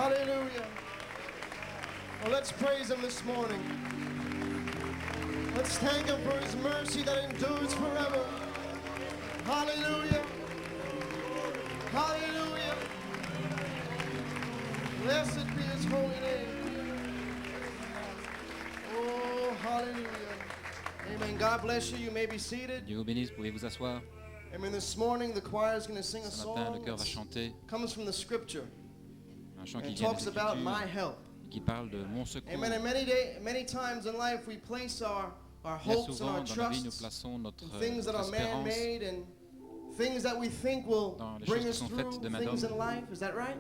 Hallelujah. Well, let's praise him this morning. Let's thank him for his mercy that endures forever. Hallelujah. Hallelujah. Blessed be his holy name. Oh, hallelujah. Amen. God bless you. You may be seated. Dieu vous bénisse, pouvez vous asseoir. Amen. This morning the choir is going to sing a Ce matin, le song chœur va that chanter comes from the scripture un chant and qui it vient des talks about my Écritures, help. qui parle de mon secours. Amen. And many times in life we place our Bien hopes and souvent, our dans la vie, nous trusts plaçons notre, in things that notre are espérance man-made and things that we think will dans les bring choses qui us sont through faites de main things d'homme. in life. Is that right?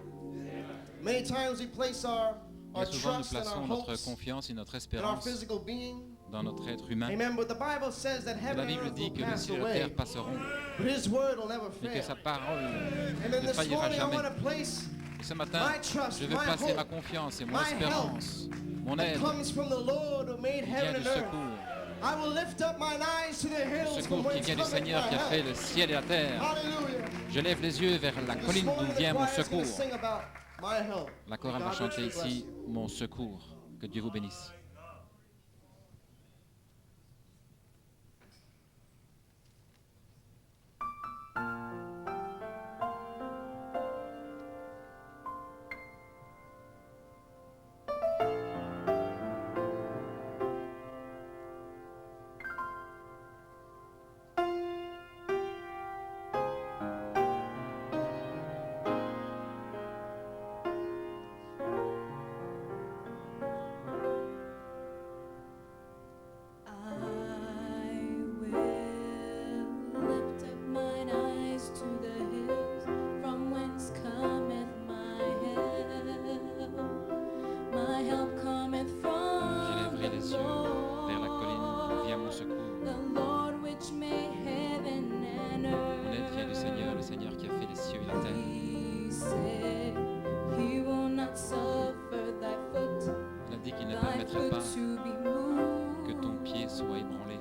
Many times we place our Bien souvent, nous trust and our plaçons notre hopes confiance et notre in our espérance physical being. dans notre être humain. Amen. But the Bible says that La heaven and Bible earth dit will que le pass ciel et la away, terre passeront, but His word will never mais que sa fail. parole Amen. ne This faillira morning I jamais. want to place Et ce matin, my trust, je veux my placer hope, ma confiance et mon my espérance, mon that aide, comes from the Lord who made qui vient heaven du and earth. secours. I will lift up mine eyes to the Le hills from secours qui whence vient du cometh my Seigneur qui a fait help. le ciel et la terre. Hallelujah. Je lève les yeux vers la This colline morning d'où the vient mon choir is going to secours. sing about my help. La chorale va God chanter richly bless ici you. mon secours. Que Dieu vous bénisse. J'élèverai les yeux vers la colline d'où vient mon secours. Mon aide vient du Seigneur, le Seigneur qui a fait les cieux et la terre. Il a dit qu'il ne permettrait pas que ton pied soit ébranlé.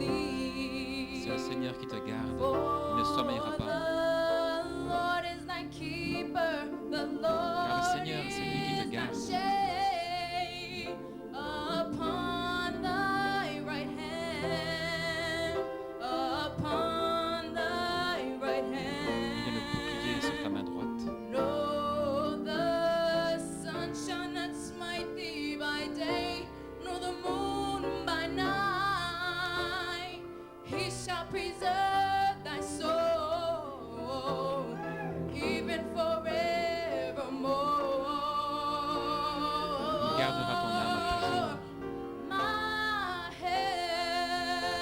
C'est le Seigneur qui te garde, il ne sommeillera pas. Car le Seigneur, c'est lui qui te garde. Il est le bouclier sur ta main droite. No, the sun shall not smite thee by day, nor the moon by night. He shall preserve thy soul, even forevermore. Il gardera ton âme toujours. My help,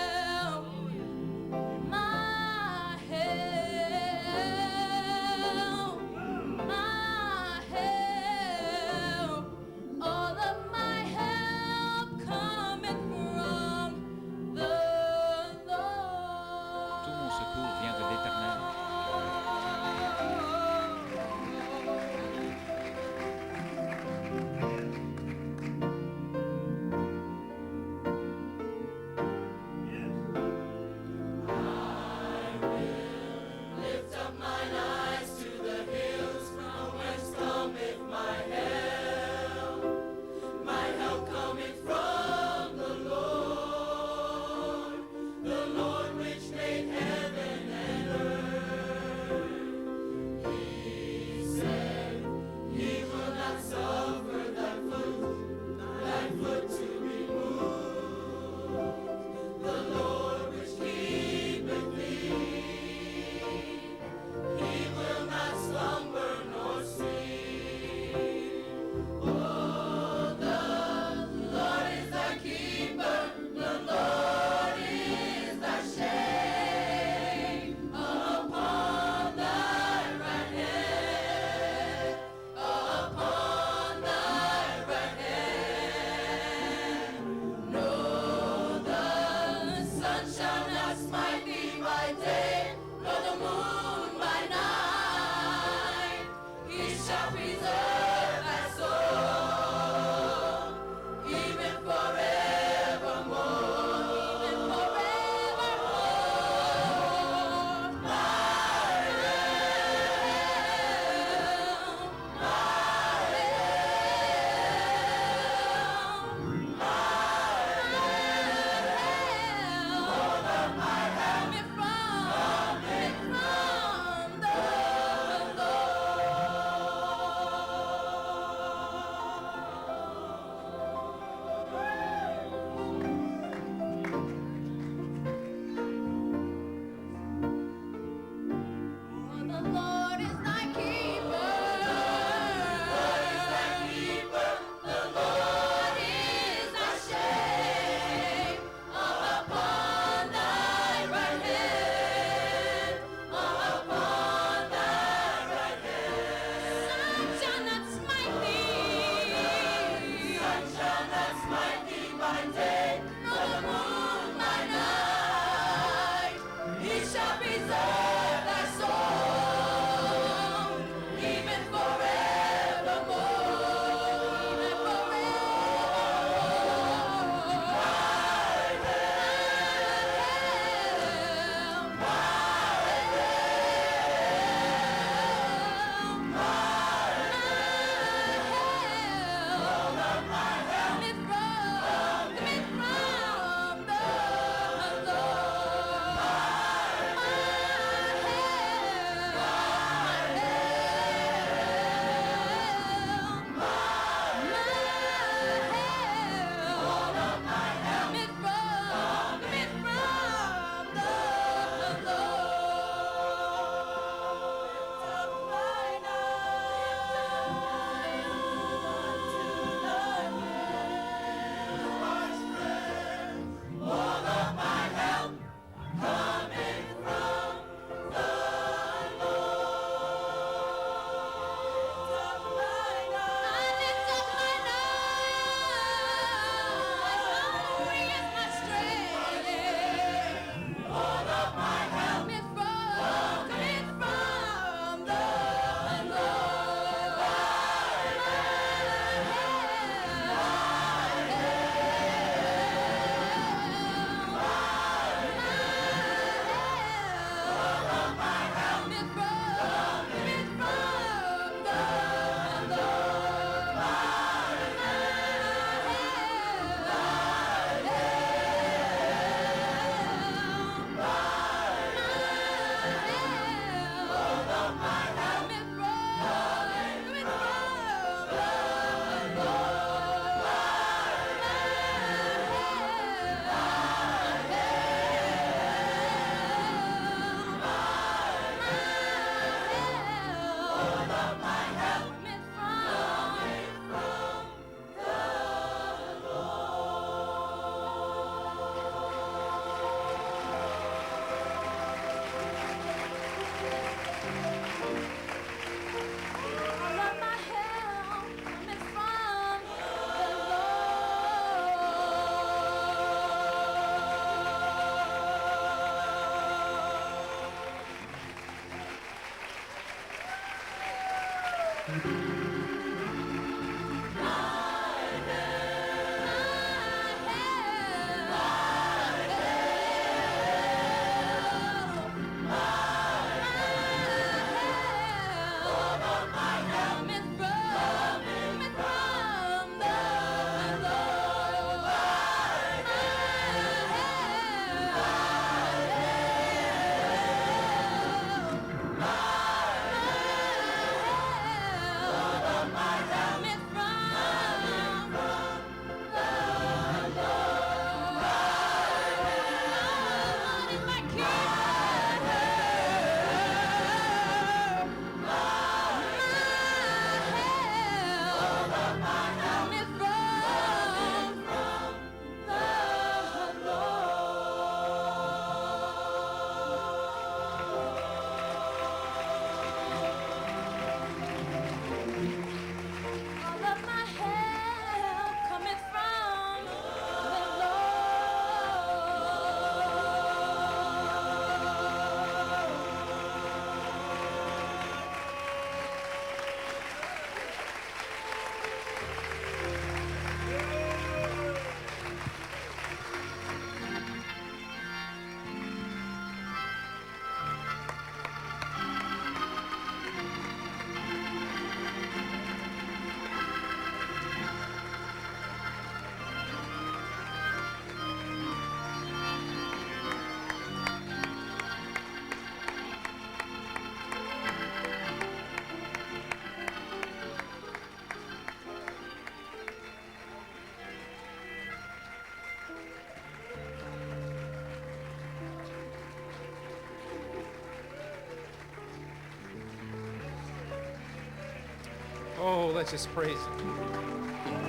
Oh, let's just praise Him.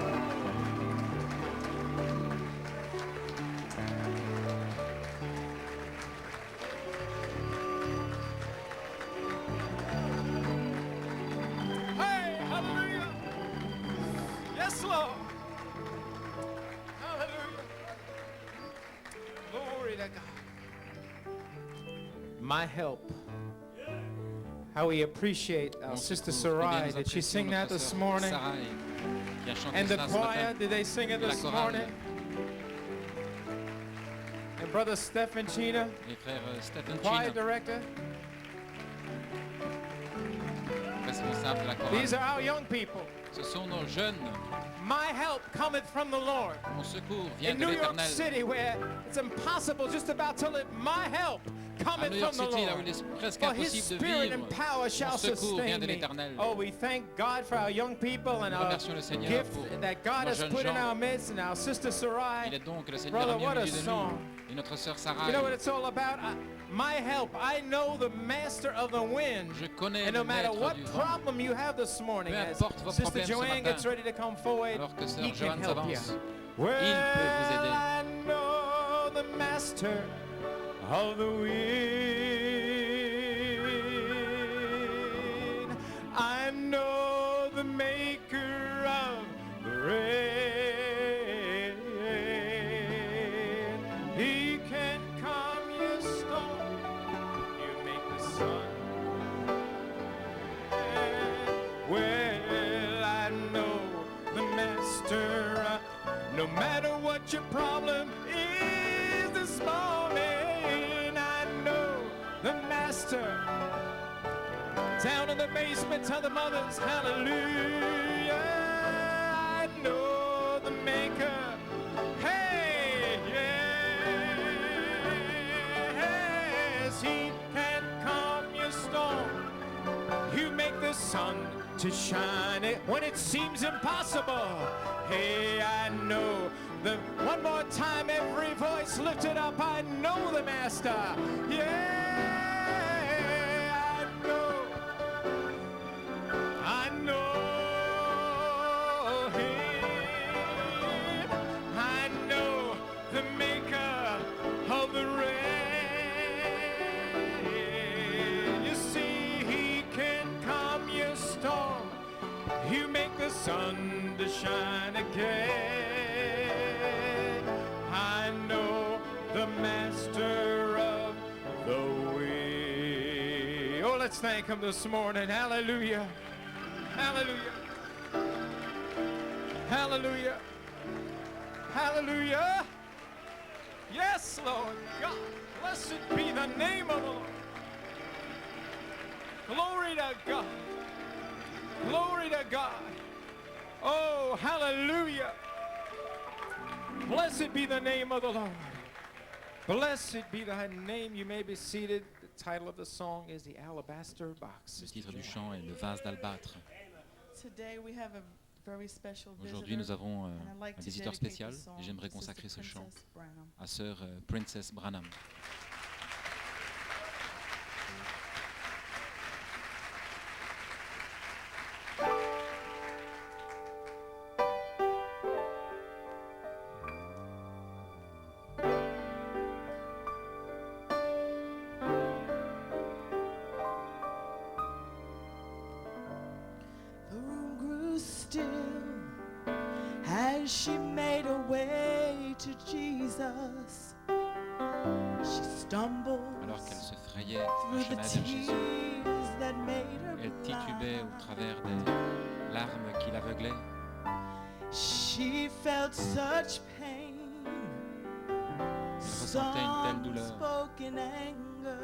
Hey, hallelujah. Yes, Lord. Hallelujah. Glory to God. My help. How we appreciate our sister Sarai. Did she sing that this morning? And the choir, did they sing it this morning? And Brother Stephen China, Les frères Stephen choir China, director. responsable de la These chorale. are our young people. Ce sont nos jeunes. My help cometh from the Lord. Mon secours vient In de New York l'Éternel. City, where it's impossible just about to live, my help À cometh New York from the City, là où Lord. il est presque For His impossible de Spirit vivre, and power shall mon secours vient sustain de me. l'Éternel. Oh, we thank God for our young people and Nous our remercions le Seigneur gift pour that God nos has jeunes put in gens. our midst, and our sister Il Sarai. est donc le Seigneur Brother, a mis what au a milieu de nous. song. Et notre sœur You Sarai. know what it's all about? My help. I know the master of the wind. Je connais And le no matter maître what du vent. problem you have this morning, Peu as importe vos Sister problèmes ce Joanne matin, gets ready to come forward, alors que sœur he can Joanne help you. s'avance, Well, peut vous aider. I know the master of the wind. I know the maker of the rain. He can calm your storm. You make the sun. Well, I know the master. No matter what your problem is this morning, I know the master. Down in the basement of the mothers, hallelujah. I know the maker. Hey, yes, he can calm your storm. You make the sun to shine it when it seems impossible. Hey, I know the one more time, every voice lifted up. I know the master. Yeah, I know him. I know the maker of the rain. You see, he can calm your storm. You make the sun to shine again. I know the master of the way. Oh, let's thank him this morning. Hallelujah. Hallelujah. Hallelujah. Hallelujah. Yes, Lord God. Blessed be the name of the Lord. Glory to God. Glory to God. Oh, hallelujah. Blessed be the name of the Lord. Blessed be thy name. You may be seated. The title of the song is The Alabaster Box. Le titre du chant est Le vase d'albâtre. Today we have a very special Aujourd'hui, visitor, nous avons and I'd like un to visiteur dedicate spécial this song et j'aimerais to Sister consacrer ce chant Princess Branham. à sœur Princess Branham. The room grew still as she made her way to Jesus. She stumbled Alors qu'elle se frayait un through chemin the vers Jésus, tears that made her elle titubait au blind. travers des larmes qui l'aveuglaient. She felt such pain. ressentait une telle Some douleur. spoke in anger.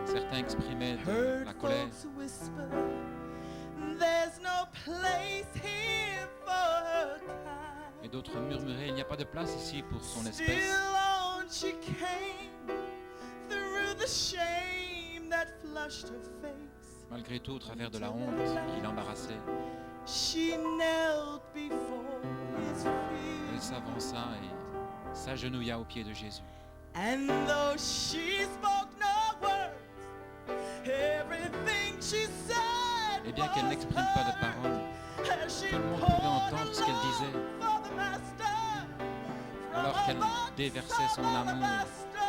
Certains exprimaient de Heard la colère, folks whisper, there's no place here for her et kind. d'autres murmuraient, il n'y a pas de place ici pour son espèce. Still on she came through the shame that flushed her face. Malgré tout, au travers de la honte qui l'embarrassait, She knelt before his elle feet. s'avança et s'agenouilla aux pieds de Jésus. And though she spoke no words, everything she said Et bien qu'elle n'exprime pas de paroles, as she tout le monde poured pouvait entendre ce qu'elle disait love for the master from alors a qu'elle box déversait son of amour, alabaster.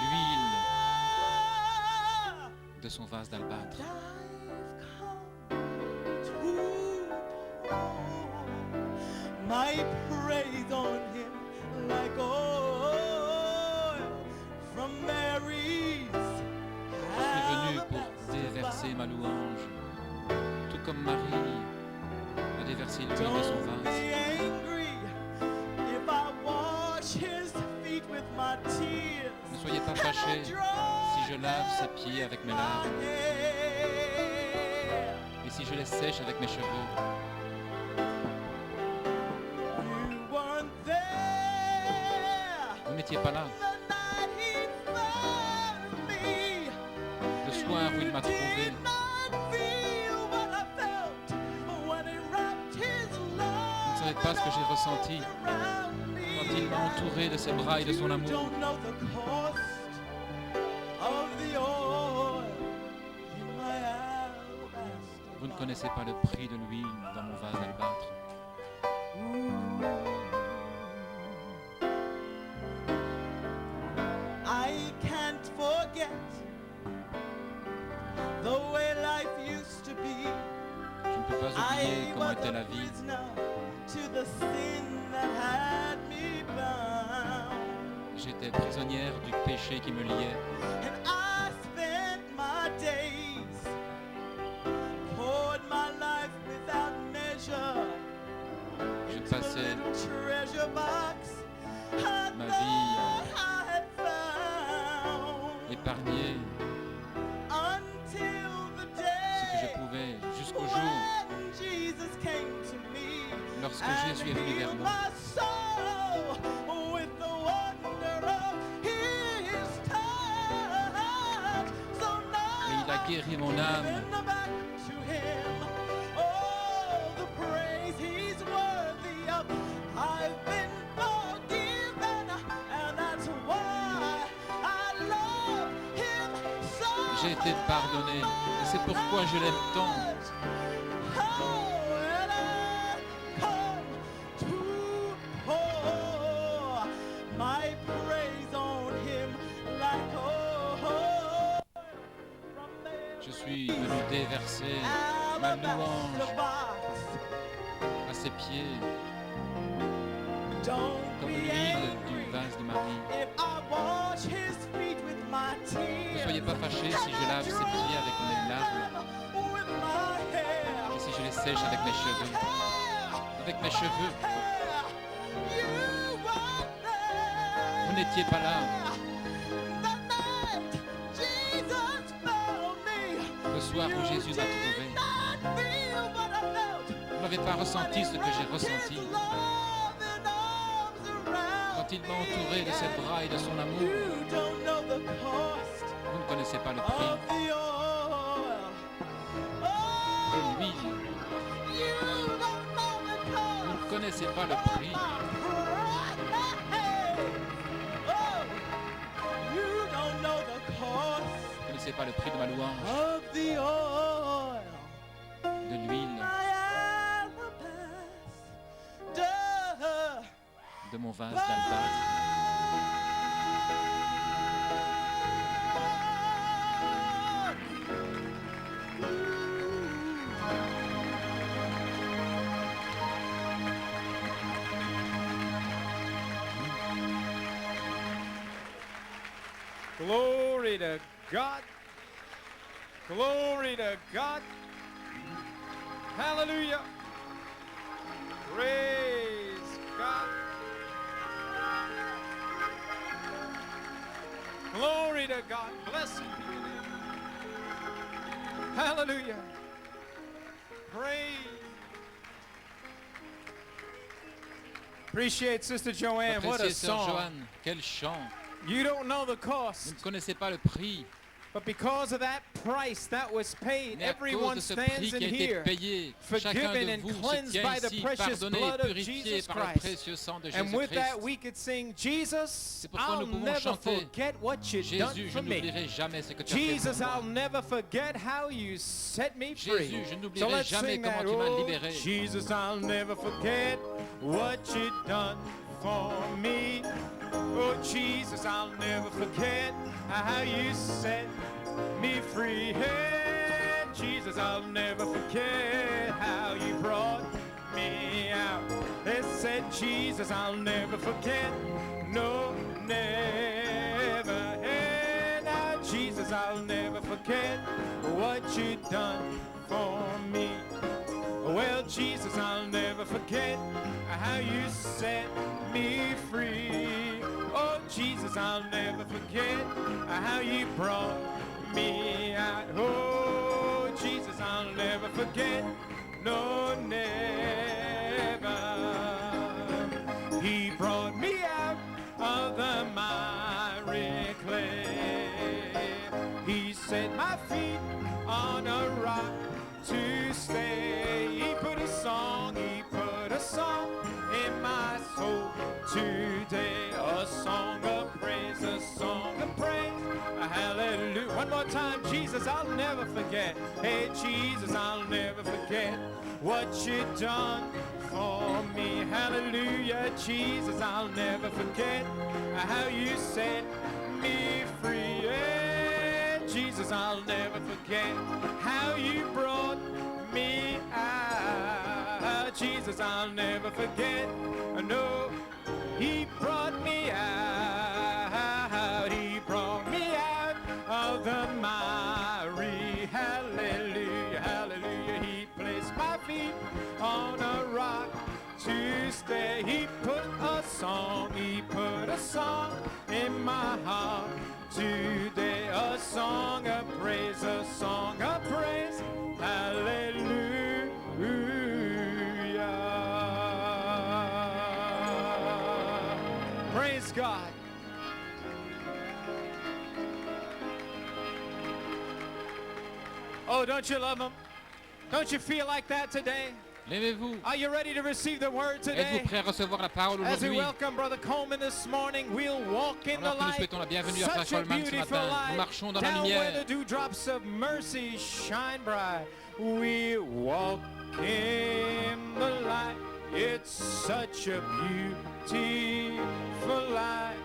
l'huile de son vase d'albâtre. I've come to pour my praise on him like oil from Mary's Je suis venu pour déverser ma louange, tout comme Marie a déversé l'huile de son Don't vase. be angry if I wash his feet with my tears. Ne soyez pas fâchés si je lave ses pieds avec mes larmes et si je les sèche avec mes cheveux. You weren't there Vous n'étiez pas là the night he found me. le soir où il m'a trouvé. Vous ne savez pas ce que j'ai ressenti quand il m'a entouré de ses bras et de son amour. Vous ne connaissez pas le prix de l'huile dans mon vase d'albâtre. I can't forget the way life used to be. Je ne peux pas oublier I comment was était la a vie. prisoner to the sin that had me bound. J'étais prisonnière du péché qui me liait. And I spent my days, poured my life without measure. Je into a passais little treasure box I ma thought I had found. épargné Until the ce que day je pouvais jusqu'au jour when Jesus came to me lorsque and Jésus est venu vers healed moi. my soul with the wonder of his touch. So Et il now a guéri mon âme. giving back to him all the praise he's worthy of. I've been forgiven, and that's why I love him so. J'ai été pardonné et c'est pourquoi je l'aime tant. Oh, and I come to pour my praise on him like oil from Je suis venu déverser ma alabaster louange box. à ses pieds Don't comme be l'huile du angry vase de Marie. if I wash his feet with my tears. Ne soyez pas fâchés si je lave ses pieds avec mes larmes. With my hair. Je les sèche avec mes cheveux. Avec mes cheveux. Vous n'étiez pas là. Le soir où Jésus m'a trouvé. Vous n'avez pas ressenti ce que j'ai ressenti. Quand il m'a entouré de ses bras et de son amour. Vous ne connaissez pas le prix de l'huile. Vous ne connaissez pas le prix. Vous ne connaissez pas le prix de ma louange. De l'huile. De mon vase d'albâtre. Glory to God. Glory to God. Hallelujah. Praise God. Glory to God. Blessed be your name. Hallelujah. Praise. Appreciate Sister Joanne. What a Appréciez Sœur song. Joanne, quel chant. You don't know the Vous cost, ne connaissez pas le prix. but because of that price that was paid, Mais à cause everyone de ce prix stands qui a in été here, payé, chacun forgiven de and vous se cleansed tient by the ici, precious pardonné blood et of purifié Jesus par le Christ. précieux sang de And with that, Jésus-Christ. we could sing, Jesus, C'est pourquoi I'll nous pouvons never chanter, forget what you've done Jésus, je for me. n'oublierai jamais ce que tu as fait Jesus, pour I'll moi. never forget how you set me free. Jésus, je So n'oublierai let's jamais sing comment that. tu m'as Oh, libéré. Jesus, I'll never forget what you've done for me. Oh, Jesus, I'll never forget how you set me free. Hey, Jesus, I'll never forget how you brought me out. They said, Jesus, I'll never forget. No, never. Hey, now, Jesus, I'll never forget what you done for me. Well, Jesus, I'll never forget how you set me free. Oh, Jesus, I'll never forget how you brought me out. Oh, Jesus, I'll never forget. No, never. He brought me out of the miry clay. He set my feet on a rock to stay. He put a song in my soul today. A song of praise, a song of praise. Hallelujah. One more time, Jesus, I'll never forget. Hey, Jesus, I'll never forget what you done for me. Hallelujah, Jesus, I'll never forget how you set me free. Yeah, Jesus, I'll never forget how you brought me out. Jesus, I'll never forget. No, he brought me out. He brought me out of the miry. Hallelujah, hallelujah. He placed my feet on a rock to stay. He put a song in my heart today. A song of praise, a song of praise. Hallelujah. Praise God. Oh, don't you love him? Don't you feel like that today? L'aimez-vous? Are you ready to receive the word today? Êtes-vous prêt à recevoir la parole As we aujourd'hui? welcome Brother Coleman this morning, we'll walk in the Alors que nous light. souhaitons la bienvenue à Frère Such a Coleman ce beautiful matin, nous light. marchons dans la Down where lumière. the dewdrops of mercy shine bright. We walk in the light. It's such a beautiful light.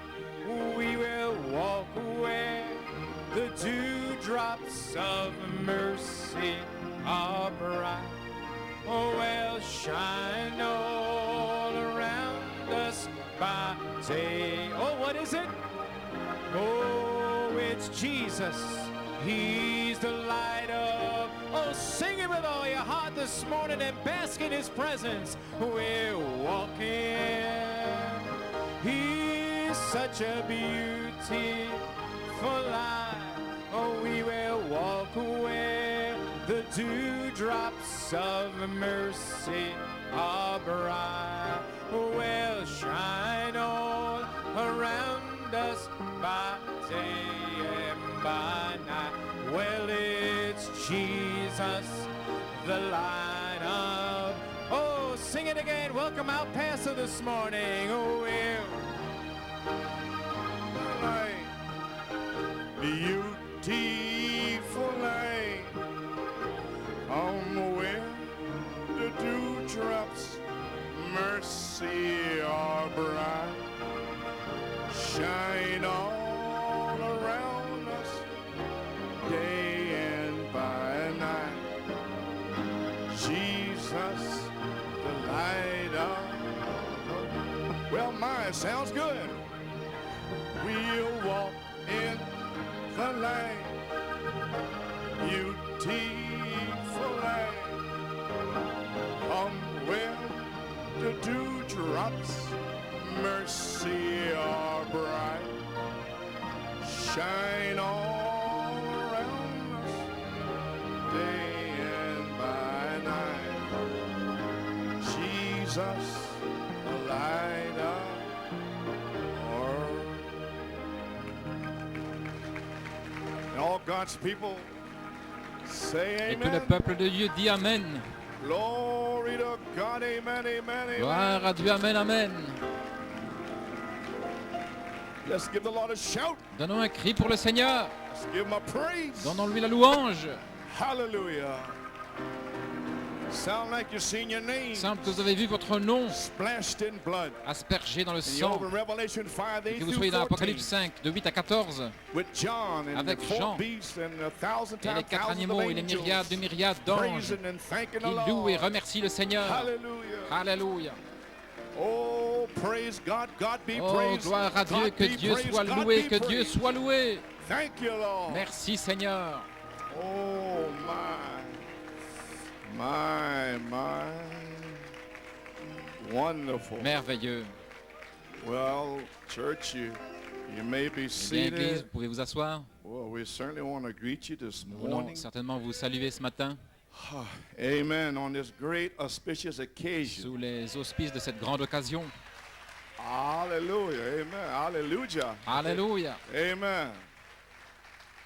We will walk where the dewdrops of mercy are bright. Oh, well, shine all around us by day. Oh, what is it? Oh, it's Jesus. He's the light of Oh, sing it with all your heart this morning and bask in his presence. We're walking. He's such a beautiful light. Oh, we will walk where the dewdrops of mercy are bright. Will shine all around us by day and by night. Well, it's Jesus, the light of... Oh, sing it again. Welcome out, Pastor, this morning. Oh, we'll... Beautiful light, where the dewdrops mercy are bright, shine all around us day and by night. Jesus, the light of... Well, my, sounds good. We'll walk in the light, beautiful light, where the dewdrops mercy are bright, shine all around us day and by night. Jesus, the light of all God's people say Et tout le amen. peuple de Dieu dit Amen. Glory to God, amen, amen, amen. Gloire à Dieu, Amen, Amen. Let's give the Lord a shout. Donnons un cri pour le Seigneur. Let's give him a praise. Donnons-lui la louange. Hallelujah. Sound like you've seen your name Simple que vous avez vu votre nom splashed in blood. aspergé dans le And you're sang. over in Revelation 5, Et 8 que vous through soyez dans 14, l'Apocalypse 5, de 8 à 14, with John and avec the four Jean beasts and a thousand et les times quatre thousands animaux of et les angels myriades de myriades d'anges praising and thanking the qui louent et Lord. remercient le Seigneur. Hallelujah. Alléluia. Oh, praise God, God be Oh, praised. gloire à Dieu, God que be Dieu praised, soit God loué, be que Dieu praised. soit loué. Thank you, Lord. Merci Seigneur. Oh, my. Wonderful. Merveilleux. Well, church, you may be Eh bien, Église, seated. vous pouvez vous asseoir. Well, we certainly want to greet you this Nous voulons morning. certainement vous saluer ce matin Amen. On this great auspicious occasion. sous les auspices de cette grande occasion. Hallelujah. Amen. Hallelujah. Alléluia. Amen.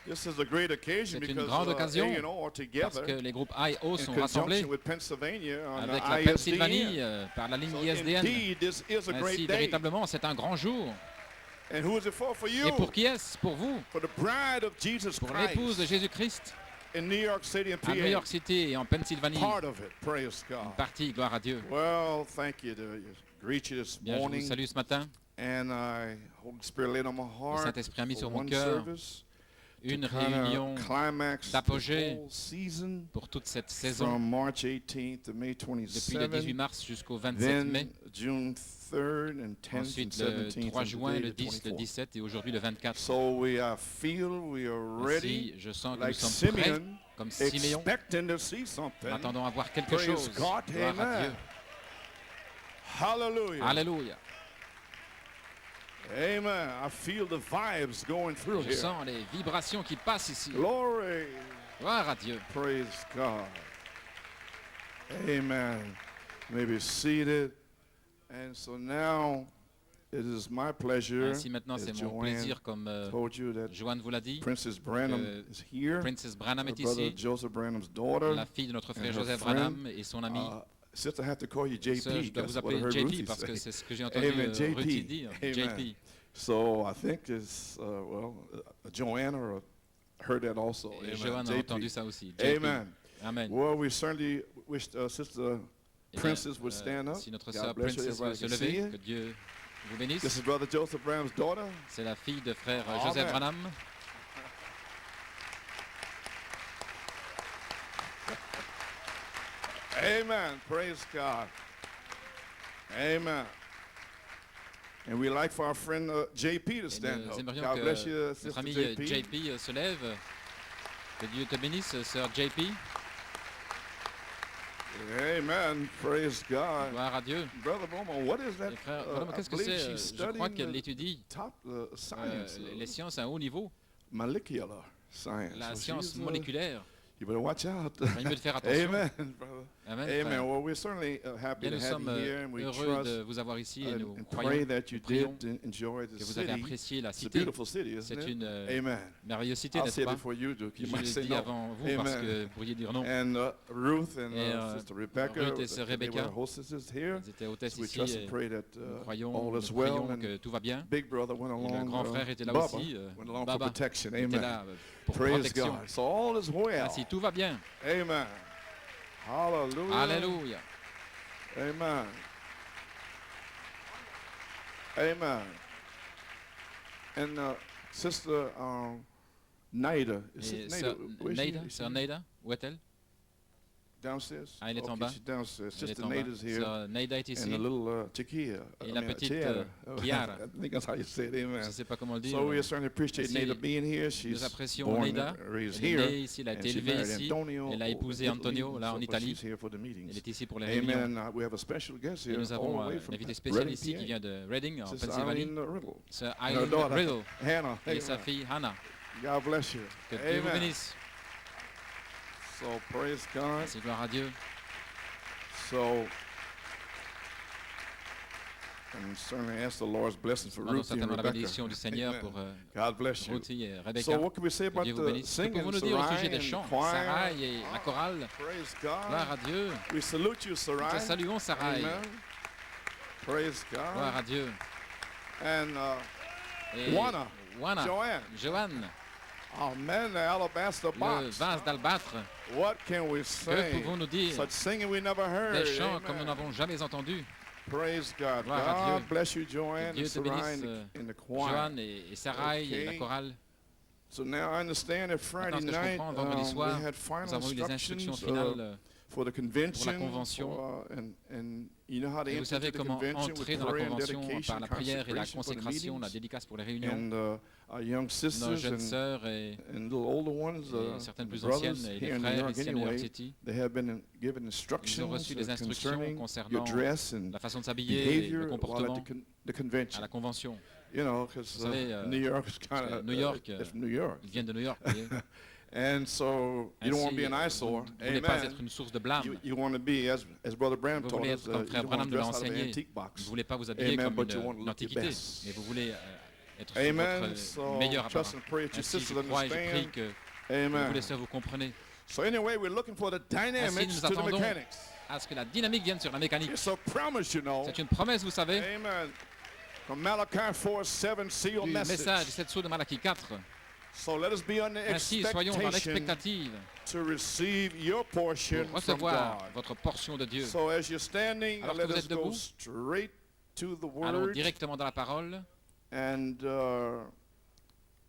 This is a great occasion C'est une because grande occasion all Parce together que les groupes A et O in sont conjunction rassemblés with Pennsylvania on avec the la ISDN. Pennsylvanie par la ligne So ISDN. indeed, this is a Ainsi, great day. véritablement, c'est un grand jour. And who is it for? For you. Et pour qui est-ce? Pour vous. For the bride of Jesus Pour l'épouse de Christ Jésus-Christ in New York City and à New PA. York City et en Pennsylvanie. Part of it. Praise Une God. partie, gloire à Dieu. Well, thank you. To greet you this Bien, je vous morning. salue ce matin. And Holy Spirit laid on my heart Saint-Esprit a mis for sur mon one cœur service une to kinda réunion climax d'apogée the whole season pour toute cette saison, from March 18th to May depuis le 18 27th. mars jusqu'au 27 mai. Then June 3rd and 10th and Ensuite, le 17th 3 and juin, today le the 10, le 24th. 17 et aujourd'hui le 24. So we feel we are ready, Ainsi, je sens que like nous sommes prêts, Simeon, comme Siméon. expecting to see something. Nous attendons à voir quelque Praise chose. God, Gloire à amen. Dieu. Hallelujah. Alléluia. Amen. I feel the vibes going through Je here. sens les vibrations qui passent ici. Glory. Gloire à Dieu. Praise God. Amen. You may be seated. And so now it is my pleasure, Ainsi maintenant, as c'est mon Joanne plaisir, comme told you, that Joanne vous l'a dit, Princess Branham que is here. Princess Branham Our est brother ici, Joseph Branham's daughter. la fille de notre frère and her Joseph friend. Branham et son ami. Sister, I have to call you JP. Sœur, je dois That's vous what I appeler heard JP Ruthie parce que say. c'est ce que j'ai entendu Amen, JP. Ruthie dire. Amen. JP. So I think it's, Joanna heard that also. Et Amen. Joanne a JP. entendu ça aussi. JP. Amen. Amen. Well, we certainly wish Sister Eh bien, Princess would stand up. si notre God sœur bless you. Princess veut Everybody se can see lever, you. que Dieu vous This bénisse. is Brother Joseph Branham's daughter. C'est la fille de frère Amen. Joseph Branham. Amen. Praise God. Amen. And we like for our friend JP to Et stand nous up. aimerions God bless que you, notre Sister ami JP. JP se lève. Que Dieu te bénisse, sœur JP. Amen. Praise God. Gloire à Dieu. Brother Bowman, what is that? Et frère, I qu'est-ce que believe c'est? she's Je crois qu'elle studying étudie top science, les sciences à un haut niveau, molecular science. la So science she's, moléculaire. you better watch out. Il veut faire attention. Amen, brother. Amen. Amen. frère. Well, we're certainly happy Bien, to nous have sommes you here, and we heureux de trust vous avoir ici et nous and croyons, pray that you nous prions did enjoy the que vous avez city. apprécié la It's a cité. beautiful city, isn't C'est it? une Amen. merveilleuse cité, I'll n'est-ce say it pas? before you do. You Je might le say dis no. avant vous parce Amen. que vous pourriez dire non. And Ruth and Et, Sister Rebecca, Ruth et Sœur they were Rebecca, hostesses here. Elles étaient hôtesses So we ici trust et and pray that nous all is well. prions And que tout va bien. Big brother went Et le along. grand frère était là Bubba aussi. went along for Baba protection. était Amen. là pour Praise protection. God. So all is well. Ainsi, tout va bien. Amen. Hallelujah. Alléluia. Amen. Amen. And Sister Naida. Is Et it sœur Where is she? Neida, Is she sœur Neida, où est-elle? downstairs? Ah, elle est en Okay, bas. she's downstairs. Elle est Sister en bas. Naida's here. Sœur Neida est ici. And the little Chiquilla. Et la petite, Chiara. I think that's how you say it. Amen. Je ne sais pas comment le dire. So we certainly appreciate Ici, Naida being here. Nous She's apprécions born Neida. and raised Elle est here. née ici, elle a And été she élevée married ici. Antonio Elle a épousé over in Antonio, Italy. là en So, but Italie. she's here for the meetings. Elle est ici pour les réunions. Amen. We have a special guest Et here nous all avons the way un from invité spécial Reading, ici qui PA. vient de Reading, en Sister Pennsylvanie. Eileen Riddle. Sœur And her Eileen daughter, Riddle Hannah. et sa Amen. fille Hannah. God bless you. Que Dieu vous Amen. bénisse. So praise God. Merci, gloire à Dieu. So, and certainly ask the Lord's blessings for Demandons Ruthie and certainement la Rebecca. bénédiction du Seigneur Amen. pour God bless you. Ruthie et Rebecca. So what can we say Que about Dieu vous the bénisse. Que singing, pouvons-nous dire au sujet Sarai des and chants? choir? Sarai et la chorale. Praise Gloire God. à Dieu. We salute you, Nous Sarai. te saluons, Sarai. Amen. Praise Gloire God. à Dieu. And Et Juana, Juana, Joanne. Joanne, Oh man, the alabaster le box. vase d'albâtre. What can we Que say? pouvons-nous dire? Such singing we never heard. Des chants comme nous Amen. n'avons jamais entendu. Praise God. Gloire à God Dieu. bless you, Joanne Que Dieu and te Sarai bénisse, in the choir. Joanne et Sarai et la Okay. chorale. So now I understand that Friday Maintenant, ce que je night comprends, vendredi soir, we had nous final avons eu les instructions instructions finales. for the convention. convention. And you know how to Et vous enter savez into the comment convention with entrer dans la prayer and convention dedication, par la prière et la consecration for the consécration, la meetings. dédicace pour les réunions. And our young Nos sisters jeunes and sœurs et little older ones, certaines plus brothers anciennes et here les in New frères York ici à New York anyway, City, they have been given ils instructions ont reçu des instructions concerning your concernant dress and la façon de s'habiller et behavior le while comportement at the à convention. la convention. You know, because Vous savez, New York is kind of New York, it's New York, Ils viennent de New York. Voyez. and so you don't want to be an Ainsi, eyesore. vous ne voulez pas Amen. être une source de blâme. You want to be, as Brother Branham Vous taught voulez us, être comme you Frère don't want Branham to nous dress l'a out of an enseigné. antique Vous box. ne voulez pas vous habiller Amen, comme but you want to une look your antiquité, best. mais vous voulez être sur Amen. votre So meilleur trust apparat. and pray that your Ainsi, sisters je crois et je prie understand. que vous, les Amen. sœurs, vous comprenez. So anyway, we're looking for the dynamics nous to the attendons mechanics. à ce que la dynamique vienne sur la mécanique. It's a promise, you know. C'est une promesse, vous savez, Amen. From Malachi 4:7 seal du message message. du 7 sceaux de Malachie 4. So let us be on the Ainsi, soyons dans expectation l'expectative to receive your portion pour from recevoir God. votre portion de Dieu. So as you're standing, Alors que let vous us êtes go debout, straight to the Allons word. directement dans la parole. And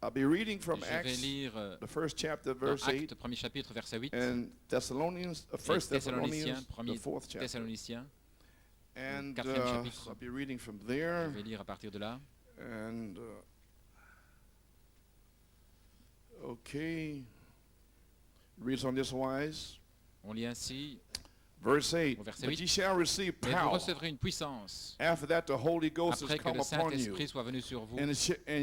I'll be reading from Je vais Acts, lire the first chapter, dans verse 8, Actes, premier chapitre, verset 8. and Thessalonians, First Thessaloniciens, Thessalonians, the premier fourth chapter. Thessaloniciens. And quatrième chapitre. I'll be reading from Je there. vais lire à partir de là. And okay, reads on this wise. On lit ainsi, Verse 8. Au verset But 8. ye shall receive mais vous power. recevrez une puissance After that, the Holy Ghost is après que come le upon you, Saint-Esprit soit venu sur vous, and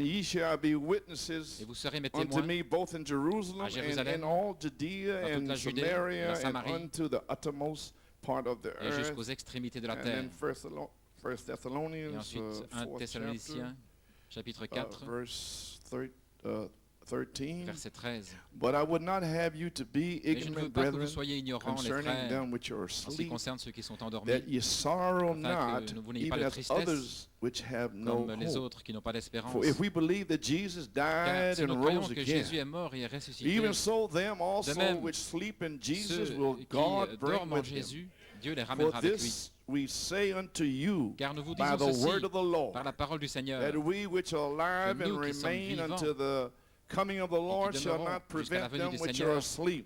ye shall be witnesses et vous serez mes unto témoins me both in Jerusalem à and Jérusalem, in all Judea dans toute and la Judée, Samaria la and Samarie, unto the uttermost part of the et earth. jusqu'aux extrémités de la And terre. then First Et Thessalonians, ensuite, 1 4th Thessaloniciens, chapitre chapter, 4, verse 13. verset 13. But I would not have you to be Mais je ne veux ignorant, pas que vous brethren, soyez ignorants, les concerning frères, them which are en ce qui asleep, concerne ceux qui sont that endormis, ye sorrow afin not, que vous n'ayez pas even de as tristesse, others which have no comme les hope. autres qui n'ont pas d'espérance. For if we believe that Jesus Car died si nous and croyons rose que again, Jésus est mort et est ressuscité, even so them also même, which sleep in Jesus ceux will qui God bring dorment en with him. Jésus, Dieu les For ramènera avec lui. this we say unto you Car nous vous by disons the ceci word of the Lord, par la parole du Seigneur, that we which are alive que nous and qui sommes remain vivants unto the coming of the Lord shall demeurons not jusqu'à la prevent venue them du which Seigneur are asleep.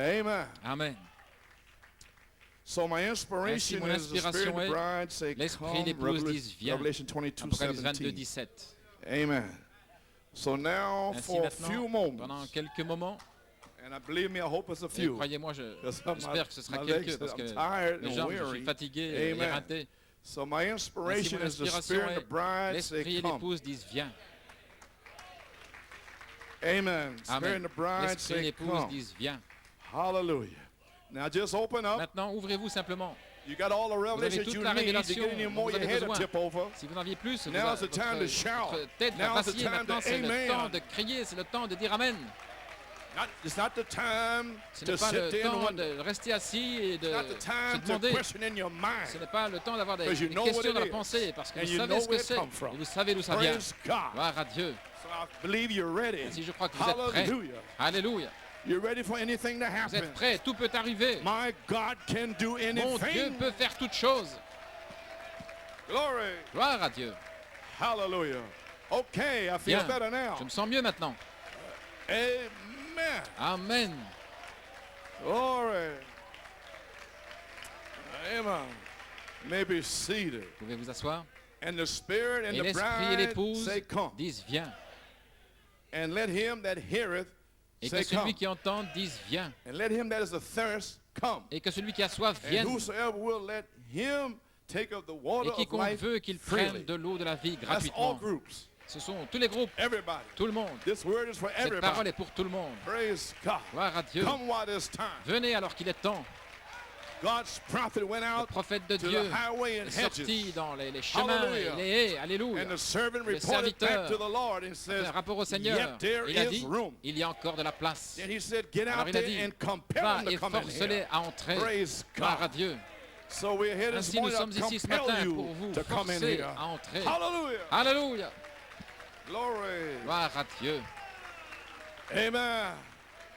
Amen. Amen. So my inspiration mon is the spirit inspiration of the est bride say, l'esprit come, d'épouse dise, viens. Revelation 22, Apocalypse 22, 17. 17. Amen. So now Ainsi for a few maintenant, pendant moments, quelques moments, and I believe me, I hope it's a et few. croyez-moi, Because my j'espère que ce sera legs, quelques, parce que I'm tired les and jambes, je weary. suis fatigué, Amen. éreinté. So my Ainsi, inspiration mon is the inspiration Spirit and the est bride say, l'esprit et come. l'épouse disent viens. Amen. Spirit Amen. and the bride L'esprit et say, l'épouse come. disent viens. Hallelujah. Now just open up. Maintenant, ouvrez-vous simplement. You got all the Vous avez revelations toute you la need to révélation get any dont more, vous your avez head to besoin. tip over. Si vous en aviez plus, Now's the time to shout. votre tête va Now's the vaciller. time Maintenant, to c'est le amen. temps de crier, c'est le temps de dire Amen. It's not the time Ce to n'est pas sit le there and temps wonder. de rester assis et de It's not the se time to demander. question in your mind. Ce n'est pas le temps d'avoir des Because you know questions what dans it la is. pensée, parce que And vous you savez know ce que where it c'est come from. et vous savez d'où ça vient. Praise God. Gloire à Dieu. So I believe you're ready. Si je crois que vous êtes prêts. Hallelujah. Alléluia. You're ready for anything to Vous happen. êtes prêts, tout peut arriver. My God can do Mon Dieu anything. peut faire toutes choses. Glory. Gloire à Dieu. Hallelujah. Okay, I feel Bien. better now. Je me sens mieux maintenant. Amen. Amen. Glory. Amen. You may be seated. Vous pouvez vous asseoir. And the Spirit and Et the l'esprit et bride l'épouse say, come. disent viens. And let him that heareth Et say, que celui come. qui entend dise viens. And let him that is athirst come. Et que celui qui a soif And vienne. whosoever will, let him take of the water Et of quiconque life veut qu'il freely. prenne de l'eau de la vie That's all gratuitement. groups. Ce sont tous les groupes, Everybody. tout le monde. This word is for Cette parole everybody. est pour tout le monde. Praise God. Gloire à Dieu. Come while there's time. Venez alors qu'il est temps. God's prophet went Le out prophète de to Dieu the highway and est sorti hedges. dans les chemins Hallelujah. et les haies. Alléluia. And the servant Le reported back serviteur to the Lord and Fait says, un rapport au Seigneur. yet there Il a is dit, room. il y a encore de la place. And he said, get Alors out il a there dit, and compel va them to et come in force-les here. à entrer. Praise Gloire à God. Dieu. So we're here this Ainsi nous morning sommes to ici ce compel matin you pour vous to come in forcer here. à entrer. Hallelujah. Alléluia. Glory. Gloire à Dieu. Amen.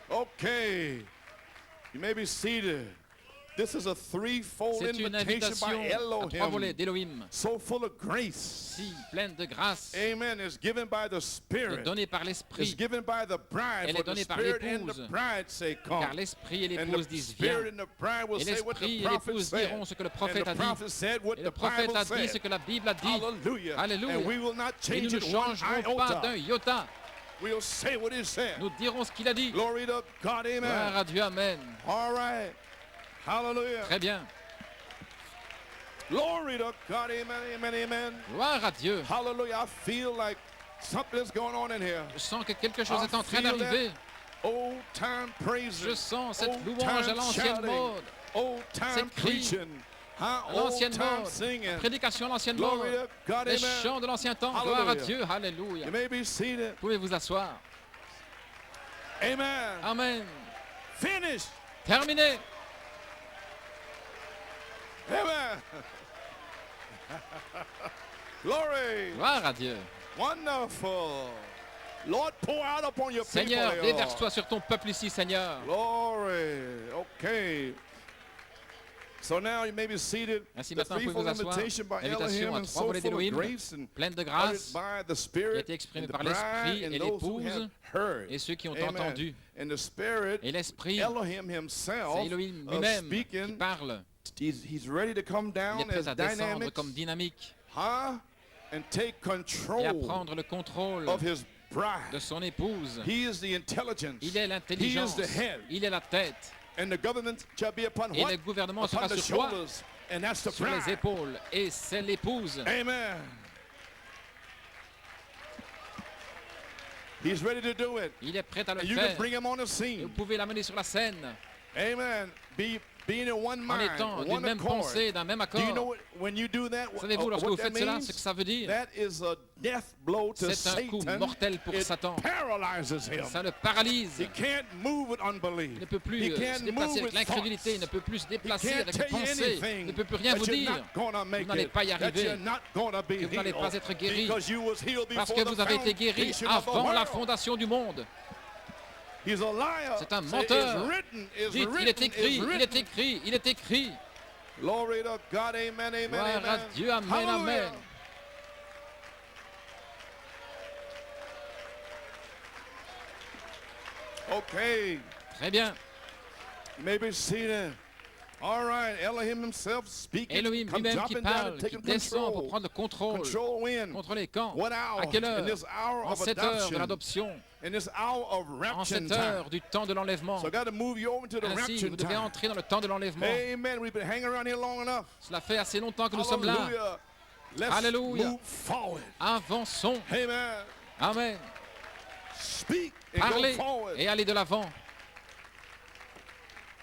Okay. You may be seated. This is a threefold C'est une invitation by invitation à trois volets Elohim. d'Élohim, So full of grace. si pleine de grâce, Amen. Is given by the est Spirit. donnée par It's l'Esprit, given by the bride. Elle For est the donnée par Spirit and l'épouse. the bride say come. car l'Esprit et And l'épouse the disent Spirit viens. and the bride will Et say what l'Esprit the et prophet l'épouse said. diront ce que le And prophète the a dit. prophet said what Et the le prophète Bible a dit ce said. que la Bible a dit. Hallelujah. Alléluia. And we will not Et nous change ne it one changerons pas d'un iota. iota. We'll say what he said. Nous dirons ce qu'il a dit. Glory to God. Gloire Amen. à Dieu, Amen. All right. Hallelujah. Très bien. Glory to God. Amen. Amen. Amen. Gloire à Dieu. Hallelujah. I feel like something's going on in here. Je sens que quelque chose I est en train feel that d'arriver. Old time praise. Je sens cette Old louange à time l'ancienne shouting. mode. Old time Cette cri. preaching. Huh? Old L'ancienne time mode. singing. Prédication à l'ancienne Glory mode. to God. Les Amen. chants de l'ancien temps. Gloire à Hallelujah. Dieu. Alléluia. You may be seated. Vous pouvez vous asseoir. Amen. Amen. Finish. Terminé. Amen. Glory. Gloire à Dieu. Wonderful. Lord, pour out upon your Seigneur, people. Lord. déverse-toi sur ton peuple ici, Seigneur. Glory. Okay. So now you may be seated. Ainsi The maintenant, vous pouvez threefold vous asseoir. invitation by L'invitation Elohim à and trois so volets full of d'Élohim, grace and pleine de uttered grâce, by the qui a Spirit été exprimée and the par bride l'Esprit and et those who l'épouse have heard. et ceux qui ont Amen. entendu. And the Spirit, Et l'Esprit, Elohim c'est himself, Elohim lui-même qui speaking, parle. he's ready to come Il est down prêt as à descendre dynamic, comme dynamique huh? And take et à control prendre le contrôle of his de bride. son épouse. He is the intelligence. Il est He l'intelligence. is the head. Il est la tête. And the government shall be upon Et what? le gouvernement Upon sera the sur quoi? shoulders. And that's the Sur les bride. épaules. Et c'est l'épouse. Amen. He's ready to do it. Il est prêt à le And you can faire. bring him on the Et vous scene. pouvez l'amener sur la scène Amen. Being in one en mind, étant d'une one même accord. pensée, d'un même Do you know accord. what, when you do that, Savez-vous, lorsque what vous that faites cela, means? ce que ça veut dire? That is a death blow to C'est un coup Satan. mortel pour It Satan. paralyzes him. Ça le paralyse. He can't move with unbelief. Il ne peut plus He se can't déplacer move avec with l'incrédulité, il ne thoughts. peut plus se He déplacer can't avec les tell you pensées, anything il ne peut plus rien that vous you're dire. not gonna make Vous n'allez it, pas y that arriver, you're not gonna be que vous n'allez pas healed, être guéri, because you was healed parce before que the vous avez été guéri foundation of the avant la world. fondation du monde. He's a liar. C'est un Say, menteur. It's written, it's Dites, il est written, écrit, it's il est written. écrit, il est écrit. Glory to God, amen, amen, Gloire à amen. Dieu, amen, Hallelujah. amen. Okay, Très bien. you may be seated. All right, Elohim himself speaking, Elohim come lui-même qui dropping down parle, and qui taking descend pour control. prendre le contrôle. Control when? Contrôler quand? What hour? À quelle In heure? this hour En of cette heure de adoption. l'adoption. In this hour of En rapture cette time. heure du temps de l'enlèvement. So I got to move you over to the Ainsi, rapture vous devez time. entrer dans le temps de l'enlèvement. Amen. We've been hanging around here long enough. Cela fait assez longtemps que nous sommes là. Hallelujah. Let's Hallelujah. move forward. Avançons. Amen. Amen. Speak and Parlez go forward. et allez de l'avant.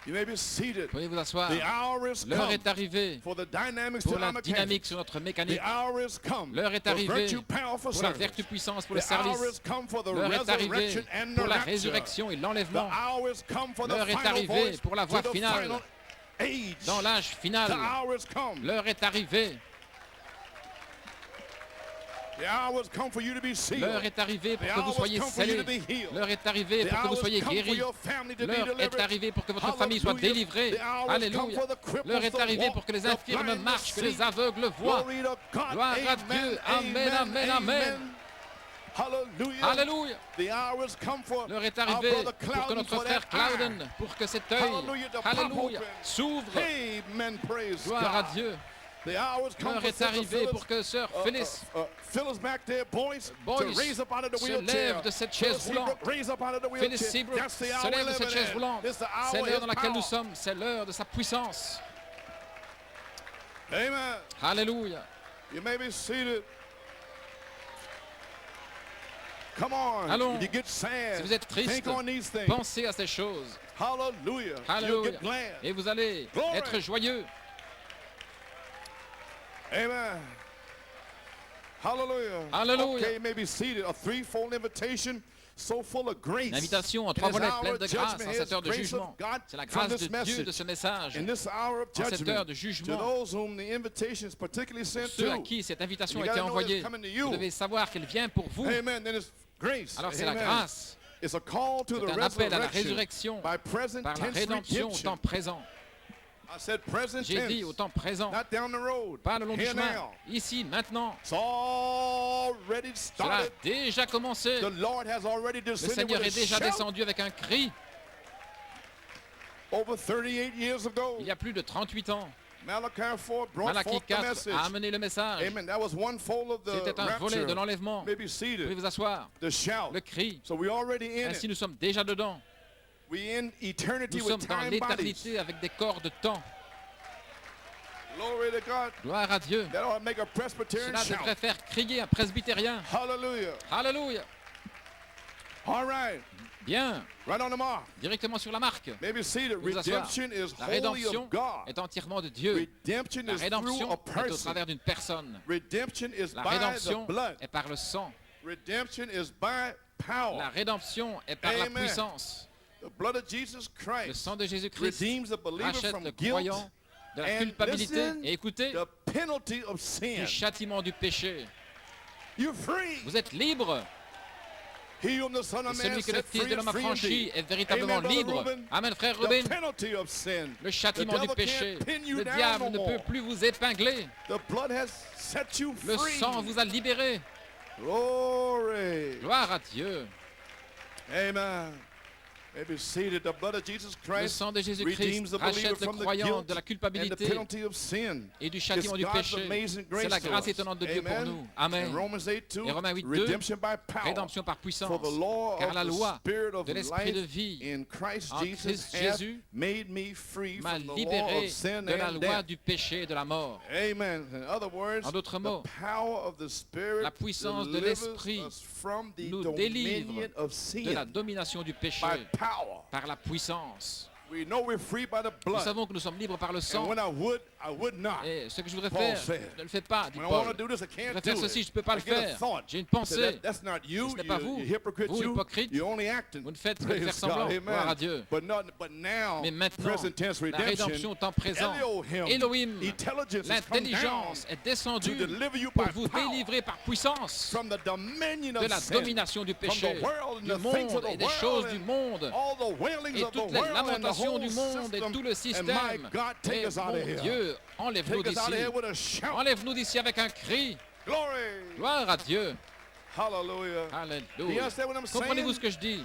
You may be seated. Veuillez vous asseoir. The hour is L'heure come est arrivée for the dynamics pour to la our dynamique mechanics. sur notre The mécanique. hour is come L'heure est for arrivée virtue, power, for pour la service. vertu puissance, pour le The hour service. is come for the L'heure est arrivée resurrection and the pour la rapture. résurrection et The l'enlèvement. hour is come for the L'heure est final arrivée voice pour la voix to the finale. final age. Dans l'âge final, The hour is come. l'heure est arrivée. The hour is come for you to be sealed. L'heure est arrivée pour The que vous hour soyez has come for you scellés. to be healed. L'heure est arrivée The pour que vous hour soyez has come for guéris. your family to be L'heure est delivered. arrivée pour que votre famille soit Hallelujah. délivrée. The hour has come Alléluia. for the cripples L'heure est to arrivée walk, pour que les the infirmes blind to marchent, que see. les aveugles voient. Glory to God. Gloire à Amen, Dieu. Amen, amen, amen. Hallelujah. Alléluia. The hour has come for L'heure est our arrivée brother pour que Clouden, notre for frère that eye. Clouden, pour que cet œil, Hallelujah, to pop alléluia, open. s'ouvre. Amen. Praise Gloire à God. Dieu. The hour has come L'heure for est Sister arrivée Phyllis, pour que sœur Phyllis Phyllis back there, boys, Boyce to raise up out of the se wheelchair. lève de cette Phyllis chaise roulante. Seabrook, raise up out of the Phyllis wheelchair. Seabrook That's the se hour lève we're de cette living chaise in. roulante. It's the hour C'est of l'heure his dans laquelle nous power. sommes. C'est l'heure de sa puissance. Amen. Alléluia. You may be seated. Come on. Allons. If you get sad, Si vous êtes triste, think on these things. pensez à ces choses. Hallelujah. You'll Alléluia. get glad. Et vous allez Glory. être joyeux. Amen. Hallelujah. Hallelujah. Okay, you may be seated. A threefold invitation, so full of grace. Une invitation en In trois this volets hour pleine of de grâce judgment, en cette heure de His grace jugement. of God C'est la from grâce this de Dieu de message. ce message. In this hour of En cette judgment, heure de to jugement, those whom the invitation is particularly sent ceux à to. qui cette invitation You a été gotta know it's envoyée, coming to you. vous devez savoir qu'elle vient pour vous. Amen. Then it's grace. Alors c'est la Amen. grâce. It's a call to the C'est un appel à la resurrection résurrection by present par la tense rédemption au redemption. temps présent. I said present J'ai dit au tense, temps présent, not down the road. pas le long du Here chemin. now. Ici, maintenant. It's already Cela a started. déjà commencé. The Lord has already Le descended Seigneur with a est déjà shout. descendu avec un cri. Over 38 years ago, Il y a plus de 38 ans. Malachi 4 brought Malachie forth the 4 message. a amené le message. Amen. That was one fold of the C'était un volet rapture. de l'enlèvement. You may be Vous pouvez seated. vous asseoir. The shout. Le cri. So we're already in Ainsi, it. nous sommes déjà dedans. We in eternity Nous with sommes dans time bodies. l'éternité avec des corps de temps. Glory to God. Gloire à Dieu. That ought to make a Presbyterian Cela devrait shout. faire crier un presbytérien. Hallelujah. Alléluia. All right. Bien. Right on the mark. Directement sur la marque. Maybe seated. Vous asseoir. Redemption is La wholly rédemption of God. est entièrement de Dieu. Redemption La is through rédemption a est au person. travers d'une personne. Redemption is La by the rédemption blood. est par le sang. Redemption is by La power. rédemption est par la Amen. puissance. The blood of Jesus Le Christ sang de Jésus-Christ redeems the believer rachète from le guilt croyant de la and culpabilité. listen, Et écoutez, the penalty of sin. du châtiment du péché. You're free. Vous êtes libre. He whom the Son Et of Man celui que le set Fils free de is l'homme a free franchi indeed. est véritablement Amen, Brother libre. Reuben. Amen, frère The Reuben. penalty of sin. Le The châtiment du devil péché. can't pin you Le down diable no ne more. peut plus vous épingler. The blood has set you Le free. sang vous a libéré. Glory. Gloire à Dieu. Amen. Maybe seated. The blood of Jesus Le Christ sang de redeems Jésus-Christ the believer rachète le from the croyant guilt de la and the culpabilité penalty of sin. et du It's châtiment du God's péché. amazing C'est la grace to grâce us. étonnante de Dieu pour Amen. nous. Amen. And Romans 8:2, Et Romains 8:2, redemption by power. rédemption par puissance. For the law Car of la the loi Spirit of de l'esprit de life vie in Christ en Jesus Christ hath Jésus made me free m'a from the law libéré of sin de la and loi death. du péché et de la mort. Amen. In other words, En d'autres the mots, power of the Spirit la puissance de delivers l'Esprit us from the nous dominion délivre of de la sin domination du péché by power. par la puissance. We know we're free by the Nous blood. savons que nous sommes libres par le And sang. when I would not. Et ce que je voudrais Paul faire, said, je ne le fais pas, dit When I Paul. want to do this, I Je can't voudrais do faire ceci, it. je ne peux pas I le get a faire. thought. J'ai une I said, pensée. That's not you. Ce n'est pas vous. You hypocrite. Vous, hypocrite. You're only acting. Vous ne faites que Praise faire semblant. God. Gloire à Amen. Dieu. But now, Mais maintenant, present tense la rédemption redemption, au temps présent, Elohim, intelligence has come l'intelligence down est descendue to deliver you pour by vous power délivrer par puissance from the dominion de of la sin, domination du from péché, the world and du the things of monde et the des world choses and du monde all the wailings et of the toutes les world and the lamentations whole du monde et system. tout le And système. my God, take Et us out of mon here. Dieu, enlève-nous Take us out of d'ici. here with a shout. Enlève-nous d'ici avec un cri. Glory. Gloire à Dieu. Hallelujah. Do you Alléluia. understand what I'm saying? Comprenez-vous ce que je dis?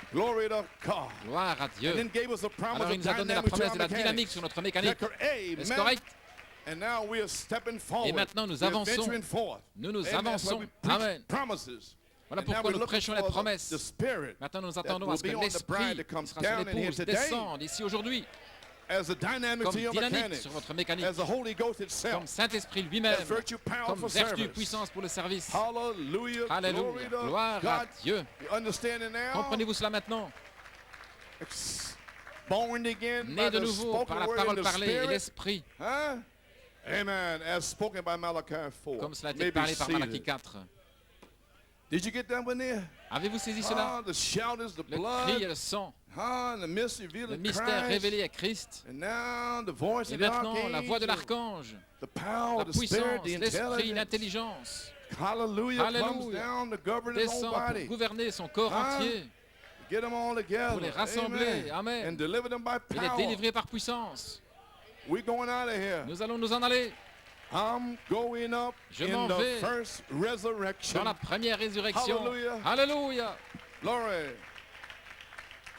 Glory to God. Gloire à Dieu. And then gave us a promise Alors il of nous a donné la dynamic to promesse our de la dynamique mechanics. sur notre mécanique. Est-ce Amen. correct? And now we are stepping forward. Et maintenant nous We're avançons. venturing forth. Nous nous Amen. That's why avançons. we preach Amen. promises. Voilà And now pourquoi we're nous looking prêchons les for promesses. the Spirit Maintenant nous that attendons will à ce que be on the l'Esprit bride that qui comes sera sur down in here l'épouse today descende ici aujourd'hui as a dynamic comme to your dynamique mechanics, sur votre mécanique, as the Holy Ghost comme itself, Saint-Esprit lui-même, as virtue, power comme for vertu, service. puissance pour le service. Hallelujah. Alléluia. Glory to Gloire à God. Dieu. You understand it now? Comprenez-vous cela maintenant? Born again by né de the nouveau par spoken la word parole in the parlée et spirit. l'esprit, Huh? Amen. As spoken by Malachi 4. comme cela a été Maybe parlé par seated. Malachie 4. Did you get that one there? Avez-vous saisi cela? Ah, the shout is the Le cri et blood. le sang, Ah, the mystery le revealed in mystère Christ. révélé à Christ, And now the voice et of the maintenant la voix de archangel, l'archange, the power la of the spirit, puissance, the l'esprit, intelligence. l'intelligence, Hallelujah comes Alléluia. down to govern his whole descend pour body. gouverner son corps Hein? entier, Get them all together. pour les rassembler, amen, And deliver them by et les power. délivrer par puissance. We're going out of here. Nous allons nous en aller I'm going up Je in m'en the vais first resurrection. dans la première résurrection. Hallelujah. Alléluia. Glory.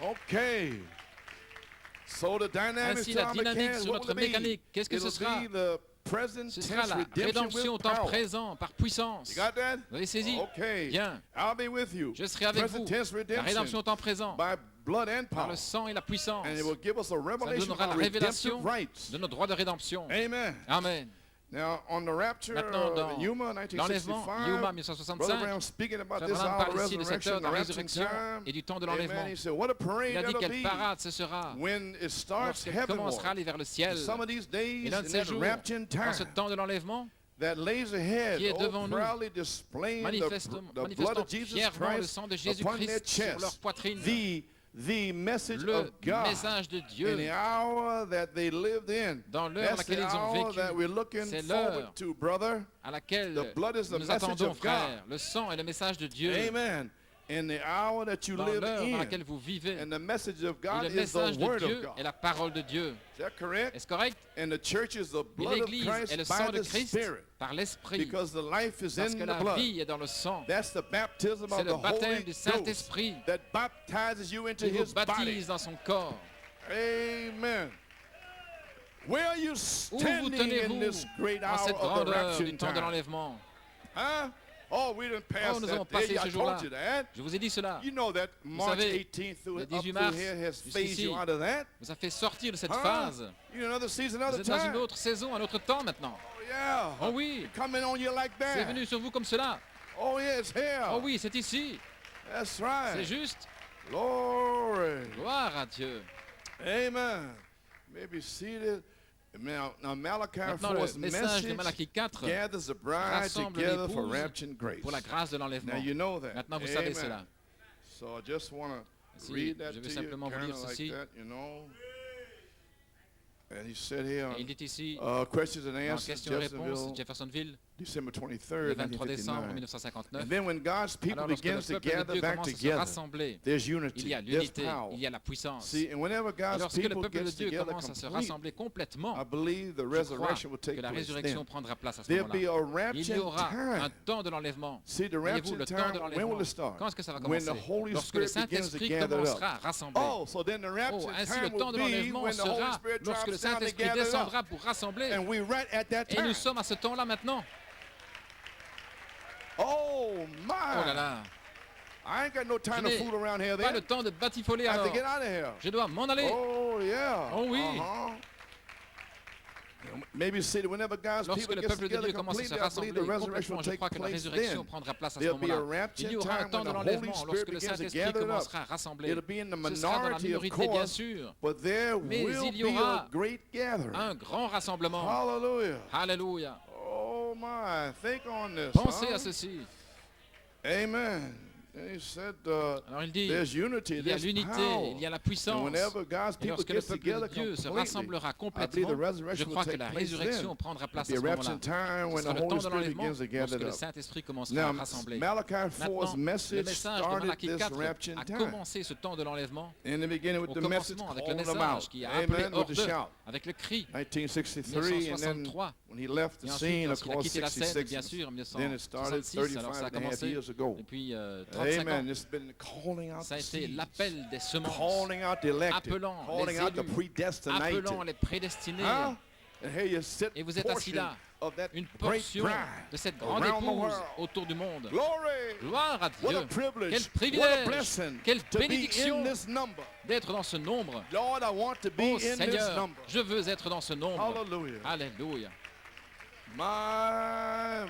Okay. So the dynamics Ainsi, to la our dynamique mechanics, sur what notre will it be? mécanique, qu'est-ce que ce It'll sera? be the present Ce sera tense la redemption rédemption au with temps power. présent par puissance. You got that? Vous avez saisi? Okay. Bien. I'll be with you. Je serai avec Present vous. tense La redemption rédemption au temps présent by blood and par power. le sang et la puissance. And it will give us a Ça revelation donnera of la our révélation redemptive rights. de nos droits de rédemption. Amen. Amen. Now, on the rapture Maintenant, of dans Yuma, l'enlèvement, 1965, Yuma Brother 1965, Brown speaking about Frère this Branham hour of parle ici de cette heure resurrection, de la the rapture résurrection time. et du temps de l'enlèvement. Amen. He said, what a parade Il a dit that'll quelle be parade ce sera when it starts lorsqu'elle commencera à heavenward. aller vers le ciel. Some of these days Et l'un de in ces that jours, rapture dans ce time temps de l'enlèvement, that lays ahead, qui est devant nous, proudly displaying the blood manifestant of Jesus fièrement le Christ sang de upon their Jésus-Christ sur leur chest, poitrine, the message le of God message de in the Dieu hour that they lived in. dans l'heure à That's laquelle the ils ont hour vécu. that we're looking C'est forward l'heure to, brother. à laquelle The blood is the nous message attendons, of God. frères. Le sang est le message de Dieu Amen. In the hour that you dans live l'heure dans in. laquelle vous vivez. And the message of Et God le is the message de word Dieu of God. est la parole de Dieu. Is that correct? Est-ce correct? And the church is the Et blood of l'Église Christ est le by sang de the Christ Spirit. par l'Esprit. Because the life is Parce in que the la blood. vie est dans le sang. That's the baptism C'est of le the baptême Holy du Ghost Saint-Esprit that baptizes you into qui vous His body. baptise dans son corps. Amen. Where are you Où vous standing in tenez-vous this great dans hour cette of the grande heure rapture du temps de time? l'enlèvement? Huh? Oh, we didn't pass Oh, nous that avons day. passé I ce jour-là. told you that. Je vous ai dit cela. You know that March savez, 18th through, le up 18 through mars here has phased jusqu'ici, you out of that. Vous a fait sortir de cette Huh? phase. You're in another season, Vous another êtes dans une time. autre saison, un autre temps maintenant. Oh, yeah. Oh oui, Coming on you like c'est that. venu sur vous comme cela. Oh, yeah, it's here. Oh oui, c'est ici. That's C'est right. juste. Glory. Gloire à Dieu. Amen. Maybe seated. Now Malachi Maintenant, 4's le message de message Malachie 4 gathers the bride rassemble together for l'épouse rapture and grace. pour la grâce de l'enlèvement. Now you know that. Maintenant, vous savez Amen. cela. So I just want to Si, read that je to vais you, simplement vous kind lire of like ceci. that, you know. And he said here, Et il dit ici, questions and dans answers, questions-réponses, Jeffersonville, Jeffersonville, December le 23rd, 23 décembre 1959. 1959. And then when God's people Alors, lorsque le begins to peuple de gather Dieu back commence à se together, rassembler, there's il unity, y a there's l'unité, power. il y a la puissance. See, and whenever Et God's lorsque le people peuple de gets Dieu together commence à se complete, rassembler complètement, I believe the je crois resurrection will take que la place résurrection then. prendra place à ce There'll be moment-là. a Il y rapture aura un time. temps de l'enlèvement. See, the Voyez-vous, rapture le temps de time, when will l'enlèvement, it start? quand est-ce que ça va When commencer? the Holy Lorsque le Spirit begins to Saint-Esprit gather up. commencera à rassembler. Oh, so then the rapture Ainsi, time le temps will de be l'enlèvement when the Holy sera Spirit lorsque le drops down to Saint-Esprit gather it up. descendra pour rassembler. And we're right at that Et time. nous sommes à ce temps-là maintenant. Oh, my. Oh là là, I ain't got no time to Je n'ai fool around here pas then. le temps de batifoler I have to alors. get out of here. Je dois m'en aller. Oh, yeah. Oh, oui. Maybe see that whenever God's Lorsque people le get peuple de together Dieu commence à se completely, I believe rassembler the resurrection complètement, will je take crois que la place résurrection then. prendra place à ce There'll be a moment-là. rapture Il y aura un time temps when de the Holy l'enlèvement Spirit lorsque le begins to Saint-Esprit gather it up. commencera à rassembler. It'll be in the Ce sera dans la minority, of minorité, bien course, sûr, but there mais will il y be a aura great gathering. un grand rassemblement. Hallelujah. Alléluia. Oh my, think on this. Pensez huh? à ceci. Amen. And he said, Alors il dit, there's unity, il y a there's l'unité, power. il y a la And puissance. whenever God's Et people lorsque le get peuple together de Dieu se completely, rassemblera I believe complètement, the je resurrection will crois que take la place résurrection then. prendra place It'll à be ce a rapture moment-là. time Ce when sera the le temps Holy de Spirit l'enlèvement begins to lorsque gather le up. Saint-Esprit commencera à Now, rassembler. Malachi 4's Maintenant, le message message de started Malachie this 4 rapture a time. commencé ce temps de l'enlèvement In the beginning with au the message commencement avec le calling them message out. qui a appelé Amen, hors with the d'eux, shout. avec le cri. 1963, and then 1963. when he left the Et scene, ensuite, of lorsqu'il a course, quitté la scène, 66, bien sûr, en then it started 1966, alors ça 35 a and a half commencé years ago. depuis 35 Amen. ans. It's been calling out Ça a the été seeds, l'appel des semences, calling out the elected, appelant calling les out the élus, predestinated. appelant les prédestinés. Huh? And here you sit Et vous êtes assis portion là, of that une great portion bride de cette grande around the épouse world. autour du monde. Glory! Gloire à What a Dieu. privilege, Quel what a privilège, blessing quelle to be in bénédiction this number. d'être dans ce nombre. Lord, I want to be Oh in this Seigneur, number. je veux être dans ce nombre. Hallelujah. Alléluia. My,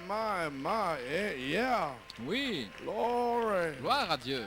yeah. Oui, Glory. gloire à Dieu.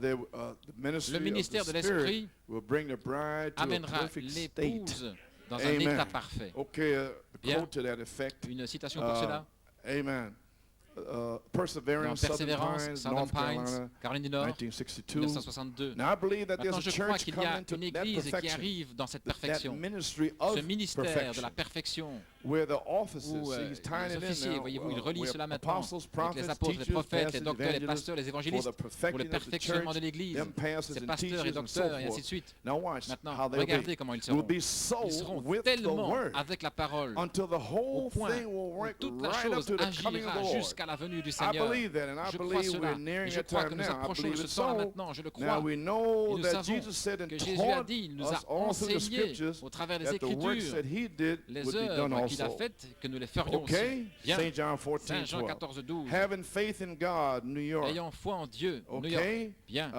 the ministry Le ministère of de the Spirit l'Esprit will bring the bride to a amènera perfect state. l'épouse dans un Amen. état parfait. Okay, a Bien. quote to that effect. Une citation pour cela. Amen. Perseverance, Southern Persévérance, Pines, Southern North Pines, Carolina, Caroline du Nord, 1962. 1962. Now I believe that there's Maintenant, a je crois church qu'il y a coming to une that église qui perfection, arrive dans cette that perfection, ministry of ce ministère de perfection, la perfection, where the offices, où see, he's tying les it in officiers, now, voyez-vous, il relie where cela maintenant, apostles, avec prophets, les apôtres, les teachers, prophètes, les pastors, docteurs, les evangelists, pasteurs, les for évangélistes, the pour le perfecting of the perfectionnement church, de l'Église, them pastors ces and pasteurs et teachers and so docteurs, et ainsi forth. de suite. Now watch Maintenant, how they'll regardez be. comment ils They'll seront. be so Ils seront with the tellement word avec la parole, until the au whole point thing will où work toute la right up chose to the coming of agira the Lord. jusqu'à la venue du I Seigneur. believe that, and I Je crois believe cela, we're nearing et je that crois time que nous now. I approchons believe de ce it's temps so. maintenant, je le Now crois. we Et know nous that savons Jesus said and que Jésus a taught dit, il nous us a all through the enseigné scriptures au travers des that the works Écritures that he did les would be done œuvres qu'il a also. faites, que nous les ferions Okay? aussi. Bien, St. John 14, Saint Jean 12. 14, 12. Having faith in God, New York. Ayant foi en Dieu, New York. Okay? Bien.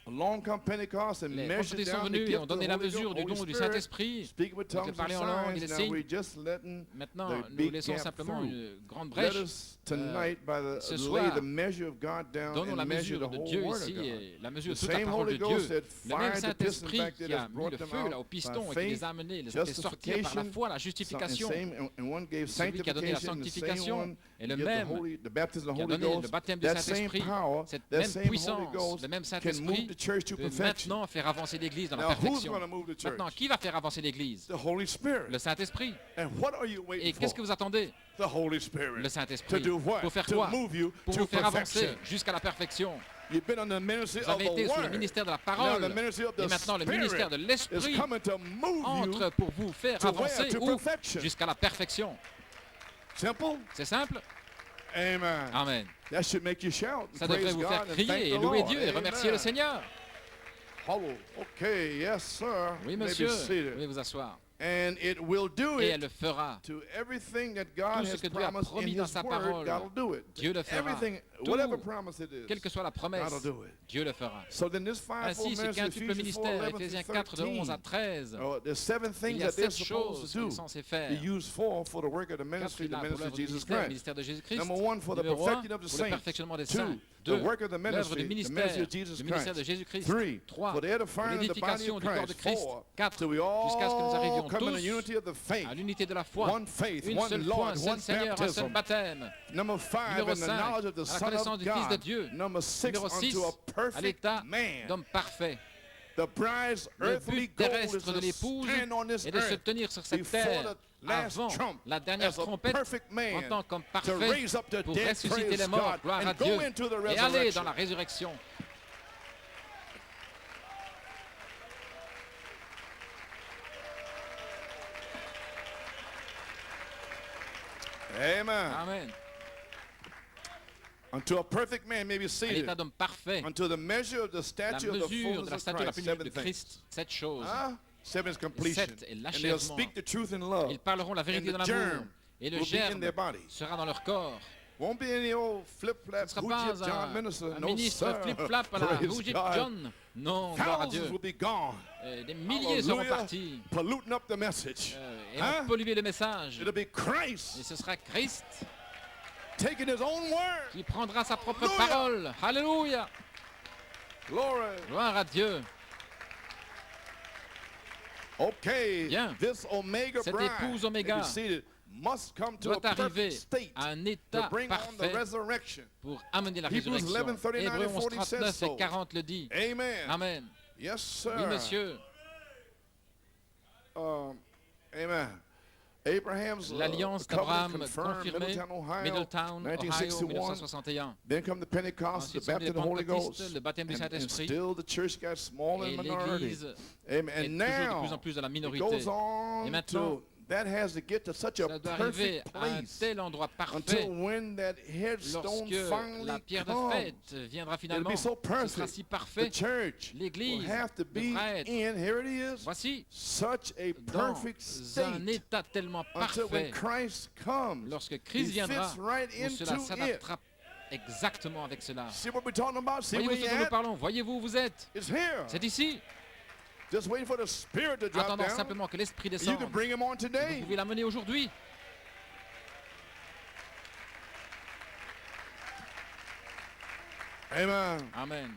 Along come Pentecost and Les measured prophètes sont down the venus et gift ont of the donné la Holy mesure du Holy don du Spirit, Saint-Esprit. speaking with Donc, tongues ils parlaient and en langue et signs. des Now signes. we're just letting Maintenant, the nous big laissons gap simplement through. une grande Let brèche. us tonight ce lay soir, the measure of God down Donnons la and measure mesure the de whole Dieu word of ici, God. et la mesure The de toute la same parole de Holy Ghost Dieu. that Le même fired the Saint-Esprit disinfected qui a has mis brought le them feu là, au out piston by et qui les faith, a amenés, les a fait sortir par la foi, la justification. and one gave Celui qui a donné la sanctification, the same sanctification one et le gives même the baptism of the qui a Holy donné le Ghost. baptême du That same Saint-Esprit, power, cette that même same Holy puissance, Ghost le même can move Saint-Esprit the church to peut perfection. maintenant faire avancer l'Église dans la Now, who's perfection. going to move the church? Maintenant, qui va faire avancer l'Église? The Holy Spirit. Le Saint-Esprit. And what are you waiting Et qu'est-ce que for? vous attendez? The Holy Spirit. Le To Saint-Esprit. do what? Pour faire To quoi? move you Pour to vous faire avancer perfection. jusqu'à la perfection. You've been on the ministry Vous of avez the été sous le word. ministère de la Now parole. the ministry of the Et maintenant, le Spirit ministère de is l'Esprit coming to move entre you pour vous faire to where? avancer To où? perfection. Jusqu'à la perfection. Simple. C'est simple? Amen. Amen. That should make you shout. Ça and devrait praise vous God faire and thank crier et the louer Lord. Dieu et remercier le Amen. Seigneur. Oh, okay, yes, sir. Oui, You may be monsieur. Vous seated. pouvez vous asseoir. And it will do Et elle it le fera. to everything that God Tout ce has que Dieu a promised in promis dans His sa Word. parole, God will do it. Dieu le fera. Everything, Tout, whatever promise it is, Quelle que soit la promesse, God will do it. Dieu le fera. So then this fivefold Ainsi, ce ministry, quintuple Ephesians 4, ministère, 11 Éphésiens to 4, de 11 à 13, 13, there's seven il things y a that they're 7 supposed choses to qu'ils do. sont censés faire. Be used for the work of the 4 ministry, the là pour ministry l'œuvre of du Jesus ministère, le Christ. ministère de Jésus-Christ. Number one, for the Numéro 1, perfecting of the pour le saints. perfectionnement des 2, saints. the 2, work of the l'œuvre du ministry, the ministère, ministry of Jesus le ministère de Christ. Jésus-Christ. 3, 3, for the pour edifying of the body l'édification of du corps de Christ. Christ. 4, 4, till we jusqu'à ce que nous all arrivions come in the tous unity of the faith. à l'unité de la foi. One faith, Une one seule foi, un Lord, seul one Seigneur, un seul baptism. baptême. Number 5, Numéro in the 5, knowledge of the à la Son connaissance of du Fils de God. Dieu. Number 6, Numéro 6, unto a à perfect l'état man. d'homme parfait. The bride's Le earthly but goal is terrestre de to l'épouse stand on this est de se earth tenir sur cette before terre the last avant trump la dernière as a trompette perfect en man tant qu'homme to parfait raise up the pour dead, ressusciter praise les morts, God, gloire à and go Dieu, into the et aller resurrection. dans la résurrection. Amen. Amen. Unto a perfect man may be À seated. l'état d'homme parfait, Unto the measure of the la stature of the mesure de fullness la of stature de la Christ. plénitude de 7 things. Christ, 7 choses. Huh? 7 is completion. 7 est And they'll l'achèvement. speak the truth in love. Ils parleront la vérité And dans the l'amour, germ et le will be in germe their body. sera dans leur corps. Won't be any old Ce flip-flap, ne sera hoochie pas John minister. un No, ministre sir. flip-flap à la Praise Hoojit God. John. Non, gloire à Thousands Dieu. will be gone. Des milliers seront Hallelujah. partis Polluting up the message. et Huh? ont pollué le message. It'll be Et Christ ce sera Christ taking his own word. qui prendra sa propre Alléluia. parole. Alléluia. Glory. Gloire à Dieu. Okay. Bien. This Omega Cette bride épouse Oméga may be seated, must come to a doit arriver perfect state à un to état bring on the parfait resurrection. pour amener la Hebrews résurrection. 11, 39 Hébreux and 11, 40 says 39 so. et 40 le dit. Amen. Amen. Yes, sir. Oui, monsieur. Amen. Abraham's L'alliance covenant d'Abraham confirmed, confirmée, Middletown, Ohio, Middletown, Ohio, 1961. 1961. Then come the Pentecost, Ensuite the sont les baptism of the Holy Pentecôtistes, Ghost. le baptême du And Saint-Esprit. still the church got small Et in minority. l'Église Amen. est And toujours de now plus en plus dans la it minorité. goes on Et maintenant, to that has to get to such a ça doit arriver perfect à un place tel endroit parfait until when that headstone lorsque la finally pierre de comes. fête viendra It'll finalement. be so Ce sera perfect. si The parfait. church will L'Église have to be devra être, in, here it is, voici, such a dans perfect un state état tellement until when parfait. Christ comes. Lorsque He Christ viendra, fits right où cela into it. s'adaptera exactement avec cela. See what we're talking about? See Voyez-vous where ce you're dont nous at? parlons? Voyez-vous où vous êtes? It's here. C'est ici. Just waiting for the Spirit to drop Attendons down. simplement que l'Esprit You descende. can bring him on Vous today. pouvez l'amener aujourd'hui. Amen. Amen.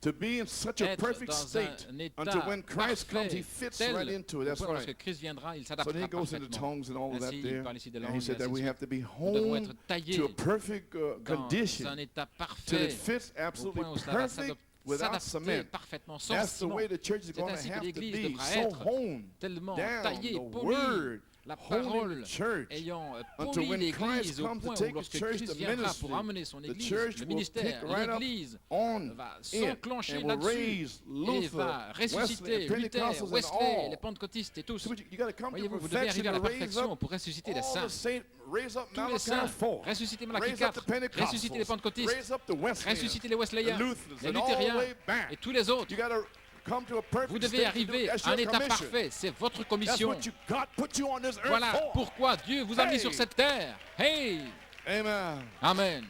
To be in such a être perfect dans state un état until when Christ comes, parfait, he fits tel right into it. That's au point lorsque right. Christ viendra, il So then s'adaptera he goes into parfaitement. tongues and all of that Ainsi, il there. parle ici de And langue, he said et that ainsi we de have to be Nous devons honed être taillés to a perfect dans condition un état till parfait, it fits au absolutely point où cela va perfect without s'adapter cement. parfaitement sans That's the ciment. way the church is C'est going to ainsi que have to l'Église be, devra so être honed tellement down, taillée, the polie, word, la holding parole the church. ayant Until poli when l'Église Christ au comes to point où take the lorsque church, Christ the viendra ministry, pour amener son the Église, church le will pick ministère, right up l'Église on va it s'enclencher and will là-dessus raise et Luther, va Wesley, ressusciter and Luther, Pentecostals and Wesley, all. les pentecôtistes et tous. So you got to come to Voyez-vous, vous devez perfection arriver à la to raise perfection up pour ressusciter les all saints. the saints, raise up Tous les Malachi saints, 4, ressusciter Malachie raise up the 4, ressusciter les Pentecostals, pentecôtistes, raise up the Wesleyans, ressusciter les Wesleyens, the Lutherans, les and all the luthériens way back. et tous les autres. You got to come to a perfect Vous devez state to do- arriver that's à un your état commission. parfait. C'est votre That's commission. what you God put you on this earth Voilà for. pourquoi Dieu vous a mis Hey! sur cette terre. Hey! Amen. Amen.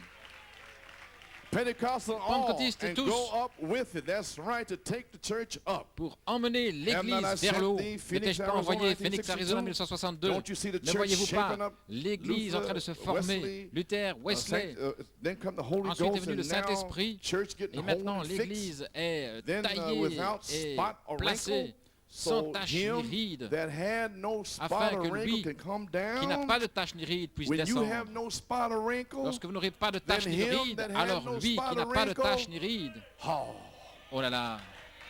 Pentecostal all Pentecôtistes and tous. go up with it. That's right, to take the church up. Pour emmener Have not I l'Église vers le haut. sent thee, Ne Phoenix, t'ai-je pas Arizona, envoyé Phoenix, 1962? Arizona 1962? Don't you see the Ne church voyez-vous shaping pas up? l'Église en train de se former? Wesley, Luther, Wesley. then come the Holy Ensuite est Ghost, venu le and now Saint-Esprit. church getting Et maintenant, holy and fixed. l'Église est Then taillée without et spot or placée wrinkle, sans so tache ni him ride, that had no spot afin or que wrinkle lui, can come qui n'a down. pas de tache ni ride, puisse When you descendre. have no spot or wrinkle, Lorsque vous n'aurez pas de tache then ni him ride, that had alors no lui spot qui n'a or pas de wrinkle, tache ni ride, oh, oh là là,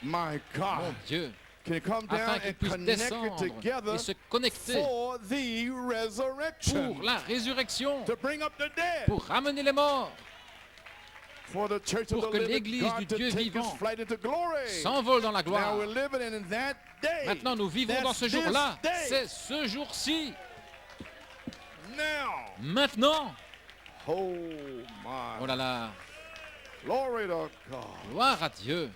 my mon God, Dieu, can come down afin qu'il and puisse connect it descendre together et se connecter for the resurrection, pour la résurrection, to bring up the dead, pour ramener les morts, for the church of pour the que living l'Église God du to Dieu take vivant its flight into glory. s'envole dans la Now gloire. we're living in that day. Maintenant, nous vivons dans That's ce jour-là. this day. C'est ce jour-ci. Now, Maintenant, oh my, oh là là, glory to God. gloire à Dieu.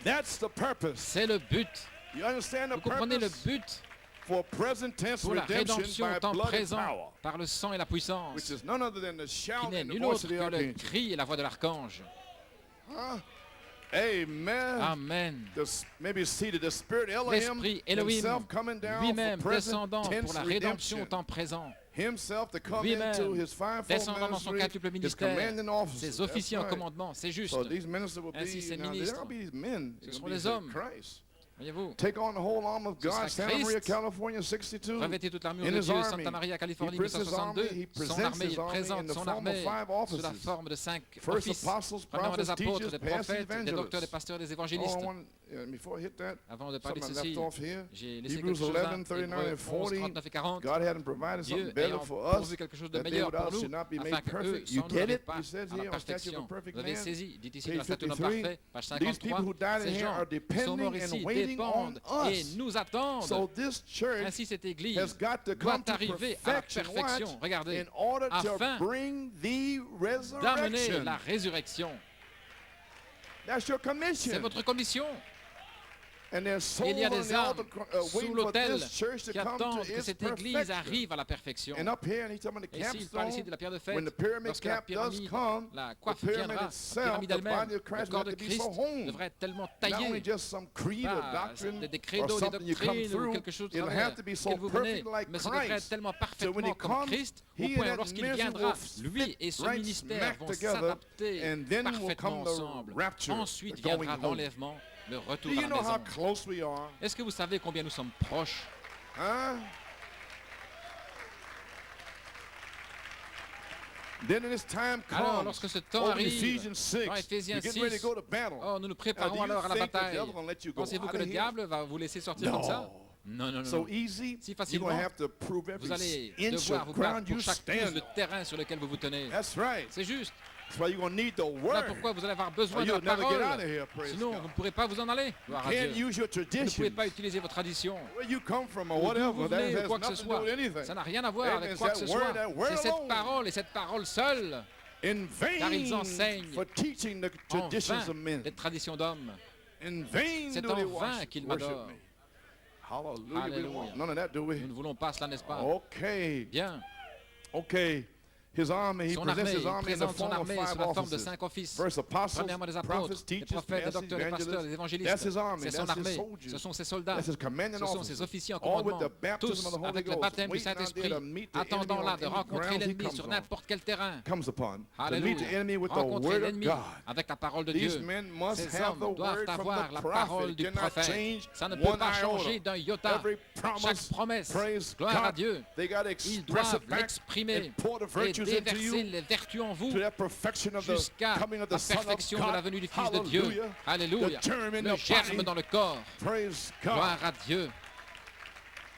That's the purpose. C'est le but. You understand the Vous comprenez le purpose? but For present tense pour la redemption rédemption by au temps blood and présent power, par le sang et la puissance, which is none other than the qui shout n'est and the nul voice autre of the que le archangel. cri et la voix de l'archange. Huh? Amen. Amen. Maybe seated the Spirit Elohim L'Esprit Elohim himself coming down lui-même for present descendant tense pour la rédemption au redemption. temps présent. Himself to come Lui-même into his fivefold descendant dans son ministry, quintuple his ministère, commanding offices. ses officiers en That's right. commandement, c'est juste. So these ministers will Ainsi, be, ces now, ministres, they'll be men. ce They'll seront be des hommes. Christ. Voyez-vous, Take on the whole armor of Ce sera God, Santa Maria, Christ. California, 62. revêtez toute l'armure In de his Dieu, army, Santa Maria, Californie, he presents his army, 1962. he Son presents armée, his il army présente in the son form of armée 5 sous la offices. forme de 5 First offices. apostles, Premièrement des prophets, apôtres, teachers, des pastors, prophètes, des docteurs, des evangelists. pasteurs, des Oh, évangélistes. before I hit that, Avant de parler de something I ceci, left off here. j'ai laissé Hebrews quelque chose là. 11, 39 Hébreux and 11, 40. 39 et 40. God hadn't provided Dieu something better ayant for us, pourvu quelque chose de that they meilleur pour without nous, should not be afin made que eux, perfect. You sans nous, get n'arrivent it? pas He says à la here on Statute of perfection. a Perfect Vous avez Man. saisi, dit ici Page dans Statut de 53. parfait, page These people 53. who died in Ces here gens are qui sont morts depending ici and waiting dépendent on et us. nous attendent. So this church Ainsi, cette Église has got to doit come to arriver à la perfection, perfection. watch, Regardez, in order afin to bring the d'amener resurrection. la résurrection. That's your C'est commission. votre commission. And there's souls Il y a on des the altar âmes sous waiting for l'autel this church to qui come to attendent que its cette Église perfection. arrive à la perfection. And up here, and he's talking about the Et ici, il parle ici capstone. de la pierre de fête. When the pyramid Lorsque la cap does pyramide, come, la the coiffe pyramid viendra, la itself, pyramide the elle-même, body of le Christ will corps have de to be Christ so honed. devrait être tellement Not only taillé, just some creed or pas doctrine des or credos, des something you come doctrines ou through. quelque chose de It'll travers have to be so que vous venez, perfect like mais ça devrait être Christ. tellement So when parfaitement he comme comes, Christ, au he point and où lorsqu'il that viendra, miserable lui et son right ministère smack vont together, s'adapter and then will parfaitement come the ensemble. rapture, Ensuite the going viendra home. l'enlèvement, le retour Do à you la know how maison. close we are? Est-ce que vous savez combien nous sommes proches? Huh? Then in this time Alors, comes, lorsque ce temps over in arrive, Ephesians 6, dans Éphésiens we're getting ready 6, to go to battle. oh, nous nous Now, préparons do you alors à la think the bataille. devil gonna let you go Pensez-vous out que of le here? diable va vous laisser sortir comme ça? Non, non, non. So non. easy, Si you're facilement, going to have to prove every Vous allez inch devoir vous of battre ground pour you chaque pouce stand de on. terrain sur lequel vous vous tenez. That's right. C'est juste. That's why you're going to need the Voilà word. pourquoi vous allez avoir Or besoin de la you'll never get out of parole. here, praise Sinon, God. vous ne pourrez pas vous en aller. Gloire à Can't Dieu. use your Vous ne traditions. pouvez pas utiliser vos traditions. Where you come from or D'où vous whatever, that venez ou has quoi que ce nothing to do soit. with anything. Ça n'a rien à voir Amen. avec It's quoi que that ce word, soit. that word C'est cette alone. parole et cette parole seule In car ils vain enseignent for teaching the en traditions vain of men. des traditions d'hommes. In vain C'est do en they vain qu'ils worship m'adorent. me. Hallelujah. We don't Alléluia. want none of that, do we? Nous ne voulons pas cela, n'est-ce pas? Okay. Bien. Okay. His army, he Son presents armée, his il army in the présente son form of armée five sous la forme de offices. 5 offices. First apostles, Premièrement, les prophets, apôtres, les teachers, prophètes, les pastors, docteurs, les pasteurs, les evangelists. évangélistes. That's his army, C'est son that's his armée, soldiers. ce sont ses soldats, That's his commanding ce sont officers. ses officiers en All with commandement, the baptism tous of the Holy avec le Ghost, baptême du waiting out there Saint-Esprit, to meet the attendant enemy là on de any rencontrer ground he l'ennemi comes sur on. n'importe quel terrain. Comes upon to meet Alléluia. the enemy with the Rencontrer word of l'ennemi God. avec la parole de These Dieu. men must Ces have hommes the doivent word from avoir the la prophet. parole du Cannot prophète. change Ça ne peut one pas changer iota. d'un iota. Every promise, Chaque promesse, praise gloire à God, Dieu, they got to ils express doivent it back l'exprimer and pour the et virtues into déverser you les vertus en vous to that perfection of the jusqu'à coming of la the Son of perfection de la God. venue du Fils de Dieu. Hallelujah. Alléluia. The germ in Le the germe body. dans le corps. Praise God. Gloire à Dieu.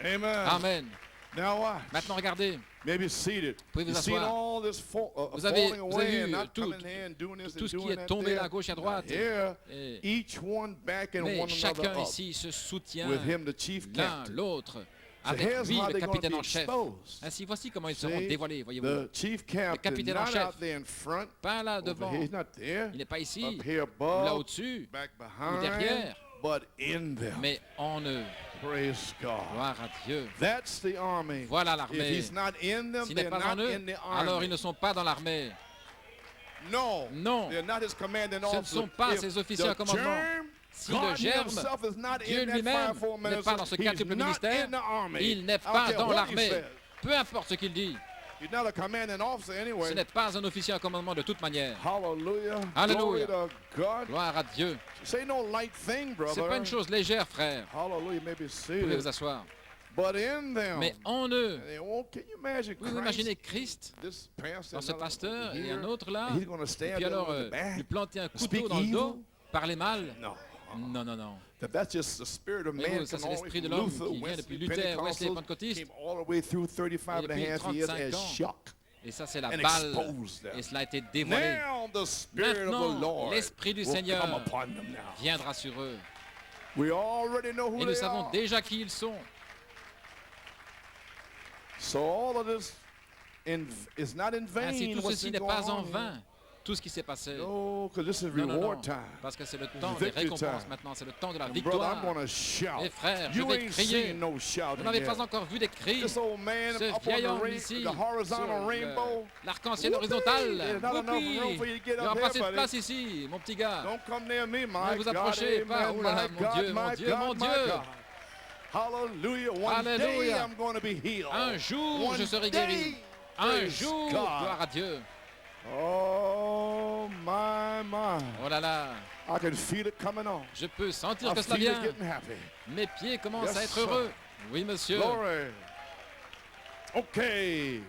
Amen. Amen. Now watch. Maintenant, regardez. Maybe seated. Pouvez vous You've seen asseoir. all this Vous avez falling away and vu not tout coming here and doing this tout and ce qui doing est that tombé there. là, à gauche, à droite. Here, Et- each one backing Mais one another chacun up ici se soutient with him, the chief l'un captain. l'autre So avec here's lui, how le they're going to capitaine be en chef. exposed. Ainsi, voici comment ils seront See, dévoilés, voyez-vous. the chief captain, capitaine en not chef. out there in front, Pas là over devant, here, he's not there, il n'est pas ici, up here ou là above, au-dessus, back ou behind, derrière, but in them. mais en eux. Praise God. Gloire à Dieu. That's the army. Voilà If l'armée. he's not in them, S'il n'est they're pas en not eux, in the alors army. ils ne sont pas dans l'armée. No, Non. they're not his commanding Ce ne officers. sont pas If ses officiers the en commandement. germ, Si le God germe, himself is not Dieu in that lui-même fivefold n'est ministry, pas dans ce he's quintuple not ministère, in the army. il n'est I don't pas care dans what he l'armée. says. Peu importe ce qu'il dit, He's not a commanding officer ce anyway. n'est pas un officier en commandement de toute manière. Hallelujah. Hallelujah. Glory to God. Gloire à Dieu. Say no light thing, C'est brother. pas une chose légère, frère. Hallelujah. Maybe Vous pouvez vous seated. asseoir. But in them. Mais en eux, Can you imagine vous Christ? imaginez Christ This pastor, dans ce another pasteur here, et un autre là, he's gonna et stab puis the alors other in the back. lui planter un Speak couteau dans le dos, evil? parler mal. No. Non, non, non. That's just the spirit of Voyez-vous, man ça, come c'est all the way l'esprit de from l'homme Luther, qui vient depuis Wesley, Luther, Wesley, Pentecostals, Pentecôtiste. came all the way through 35 and a Depuis half years 35 as ans. shock. Et ça, c'est la And balle. exposed them. Et cela a été dévoilé. Now the spirit of the Maintenant, Lord l'Esprit du will Seigneur come upon them now. viendra sur eux. We already know who Et nous they savons are. déjà qui ils sont. So all of this is not in vain. Ainsi, tout what's ceci been n'est going pas en on vain. here. Tout ce qui s'est passé. No, because this is Non, non, non. reward time. Parce que c'est le temps des victory récompenses time. maintenant. C'est le temps de la And brother, I'm victoire. going to shout. Mes frères, je You vais ain't crier. seen no Vous shouting n'avez yet. pas encore vu des cris. This old man Ce up on vieil homme the, ici, the horizontal sur rainbow. l'arc-en-ciel Whoopee! horizontal. There's not enough Whoopee! room for you to get Il n'y aura up pas here, assez de buddy. place ici, mon petit gars. Don't come near me, Ne my vous God. approchez Amen. pas. Oh là là, My mon God, Dieu, mon my Dieu, God, mon my Dieu. God. Hallelujah. One day Alléluia. I'm going to be healed. Un jour, One je serai day. guéri. Un Praise jour, God. gloire à Dieu. Oh, my. Oh là là, I can feel it coming on. je peux sentir I que cela feel it vient. getting happy. Mes pieds commencent Yes, à être sir. heureux. Oui, monsieur. Glory. Okay.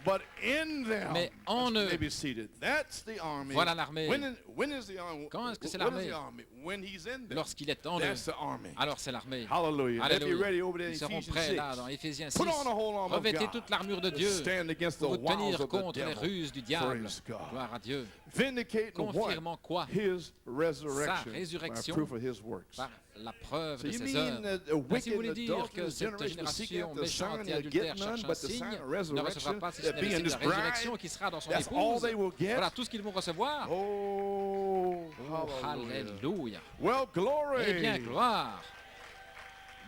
But in them, Mais en let's eux. maybe seated. That's the army. Voilà l'armée. When is the army? Quand est-ce que c'est What is l'armée? the army? When he's in them. Lorsqu'il est en eux, That's the army. alors c'est l'armée. Hallelujah. Let's be Alléluia. ready over there in Ils seront Ephesians prêts 6. là dans Éphésiens 6. Put on the whole armor of Revêtez God toute l'armure de to Dieu stand against the pour vous wiles tenir of the contre les devil. ruses du diable. Praise God. Gloire à Dieu. Vindicating Confirmant quoi? His resurrection. Sa résurrection. By proof of his works. Par la preuve So de you ses mean œuvres. that the Ainsi, vous wicked voulez and dire que adulterous cette generation will seek génération after a sign méchante et and they'll adultère get none cherche un but the signe, sign of ne recevra resurrection pas si ce that n'est le being signe de la his bride. résurrection qui sera dans son That's all épouse. they will get. Voilà tout ce qu'ils vont recevoir. Oh, Oh, hallelujah. alléluia. Well, glory. Eh bien, gloire.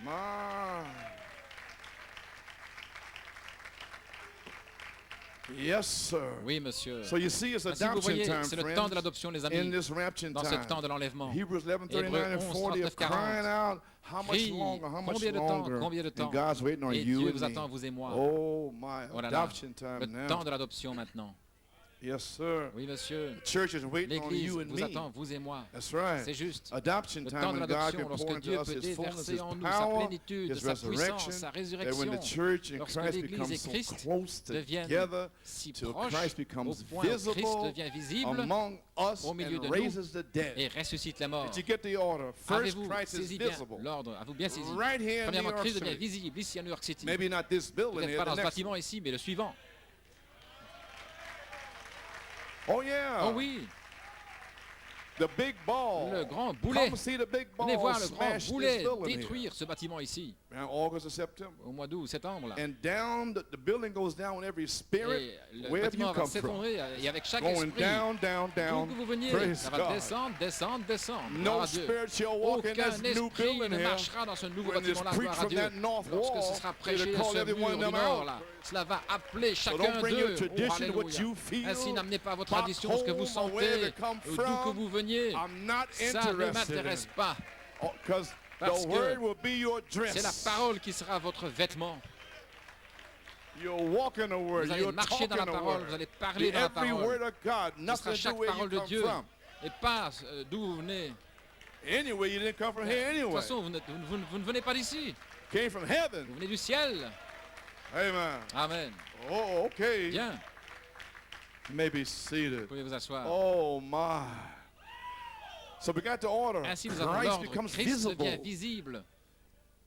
My. Yes, sir. Oui, monsieur. So you see, it's Ainsi, vous adoption voyez, time, c'est le temps de friends. l'adoption, les In amis, this rapture dans ce time. temps de l'enlèvement. Hebrews 11, 39 Hébreux and 40 11, are crying out, how much Crie, longer, how much combien de temps, longer? combien de temps? And God's waiting on Et you Dieu and vous me. attend, vous et moi. Oh, my Oh là là, adoption time le now. temps de l'adoption maintenant. Yes, sir. Oui, monsieur. The church is waiting on L'Église you and vous me. attend, vous et moi. That's right. C'est juste. Adoption Le time temps de when God l'adoption, can pour lorsque into Dieu us peut His fullness, déverser His en nous sa power, plénitude, His sa puissance, resurrection, sa that when résurrection, the church and lorsque Christ l'Église become et so Christ close deviennent together si till proches, Christ au becomes point où Christ visible devient visible among us au milieu and de nous raises the dead. et ressuscite les morts. Did you get the order? First, Avez-vous Christ is saisi bien visible. l'ordre? Avez-vous bien saisi? Right here in New Premièrement, York Christ devient City. visible ici à New York City. Maybe not this building Peut-être here, pas dans the ce next bâtiment one. ici, mais le suivant. Oh yeah. Oh oui, The big ball. Le grand boulet. Come see the big ball Venez voir le grand smash this boulet building here. détruire ce bâtiment ici, Around August or September. au mois d'août, septembre. Là. And down, the building goes down with every Et spirit. le Where have you bâtiment va come from? s'effondrer et avec chaque Going esprit, down, down, d'où down. que vous veniez, Praise ça va God. descendre, descendre, descendre. No Gloire à Dieu. spirit shall walk in Aucun this new esprit building ne here. marchera dans ce nouveau When it's bâtiment-là, preached gloire à from Dieu. that north Lorsque wall, ce sera it'll prêché call ce every mur one of du them nord, out. là, cela va appeler So chacun don't bring your d'eux. tradition, Oh, what alléluia. you feel, Ainsi, n'amenez pas votre back tradition, ce que vous home or wherever sentez, it come d'où que from. vous veniez. I'm not Ça ne interested m'intéresse in pas. because Parce the que word will be your dress. C'est la parole qui sera votre vêtement. You'll walk in the word. Vous allez You'll marcher talk dans in la the parole, word. vous allez parler The dans la every parole. word of God, Ce nothing sera to do chaque where parole you de come Dieu from. et pas d'où vous venez. Anyway, you didn't come from here De toute anyway. façon, vous ne venez pas d'ici. Came from heaven. Vous venez du ciel. Amen. Amen. Oh, okay. Bien, You may be seated. vous pouvez vous asseoir. Oh my. So we got the order. Ainsi, nous avons Christ l'ordre. becomes Christ devient visible visible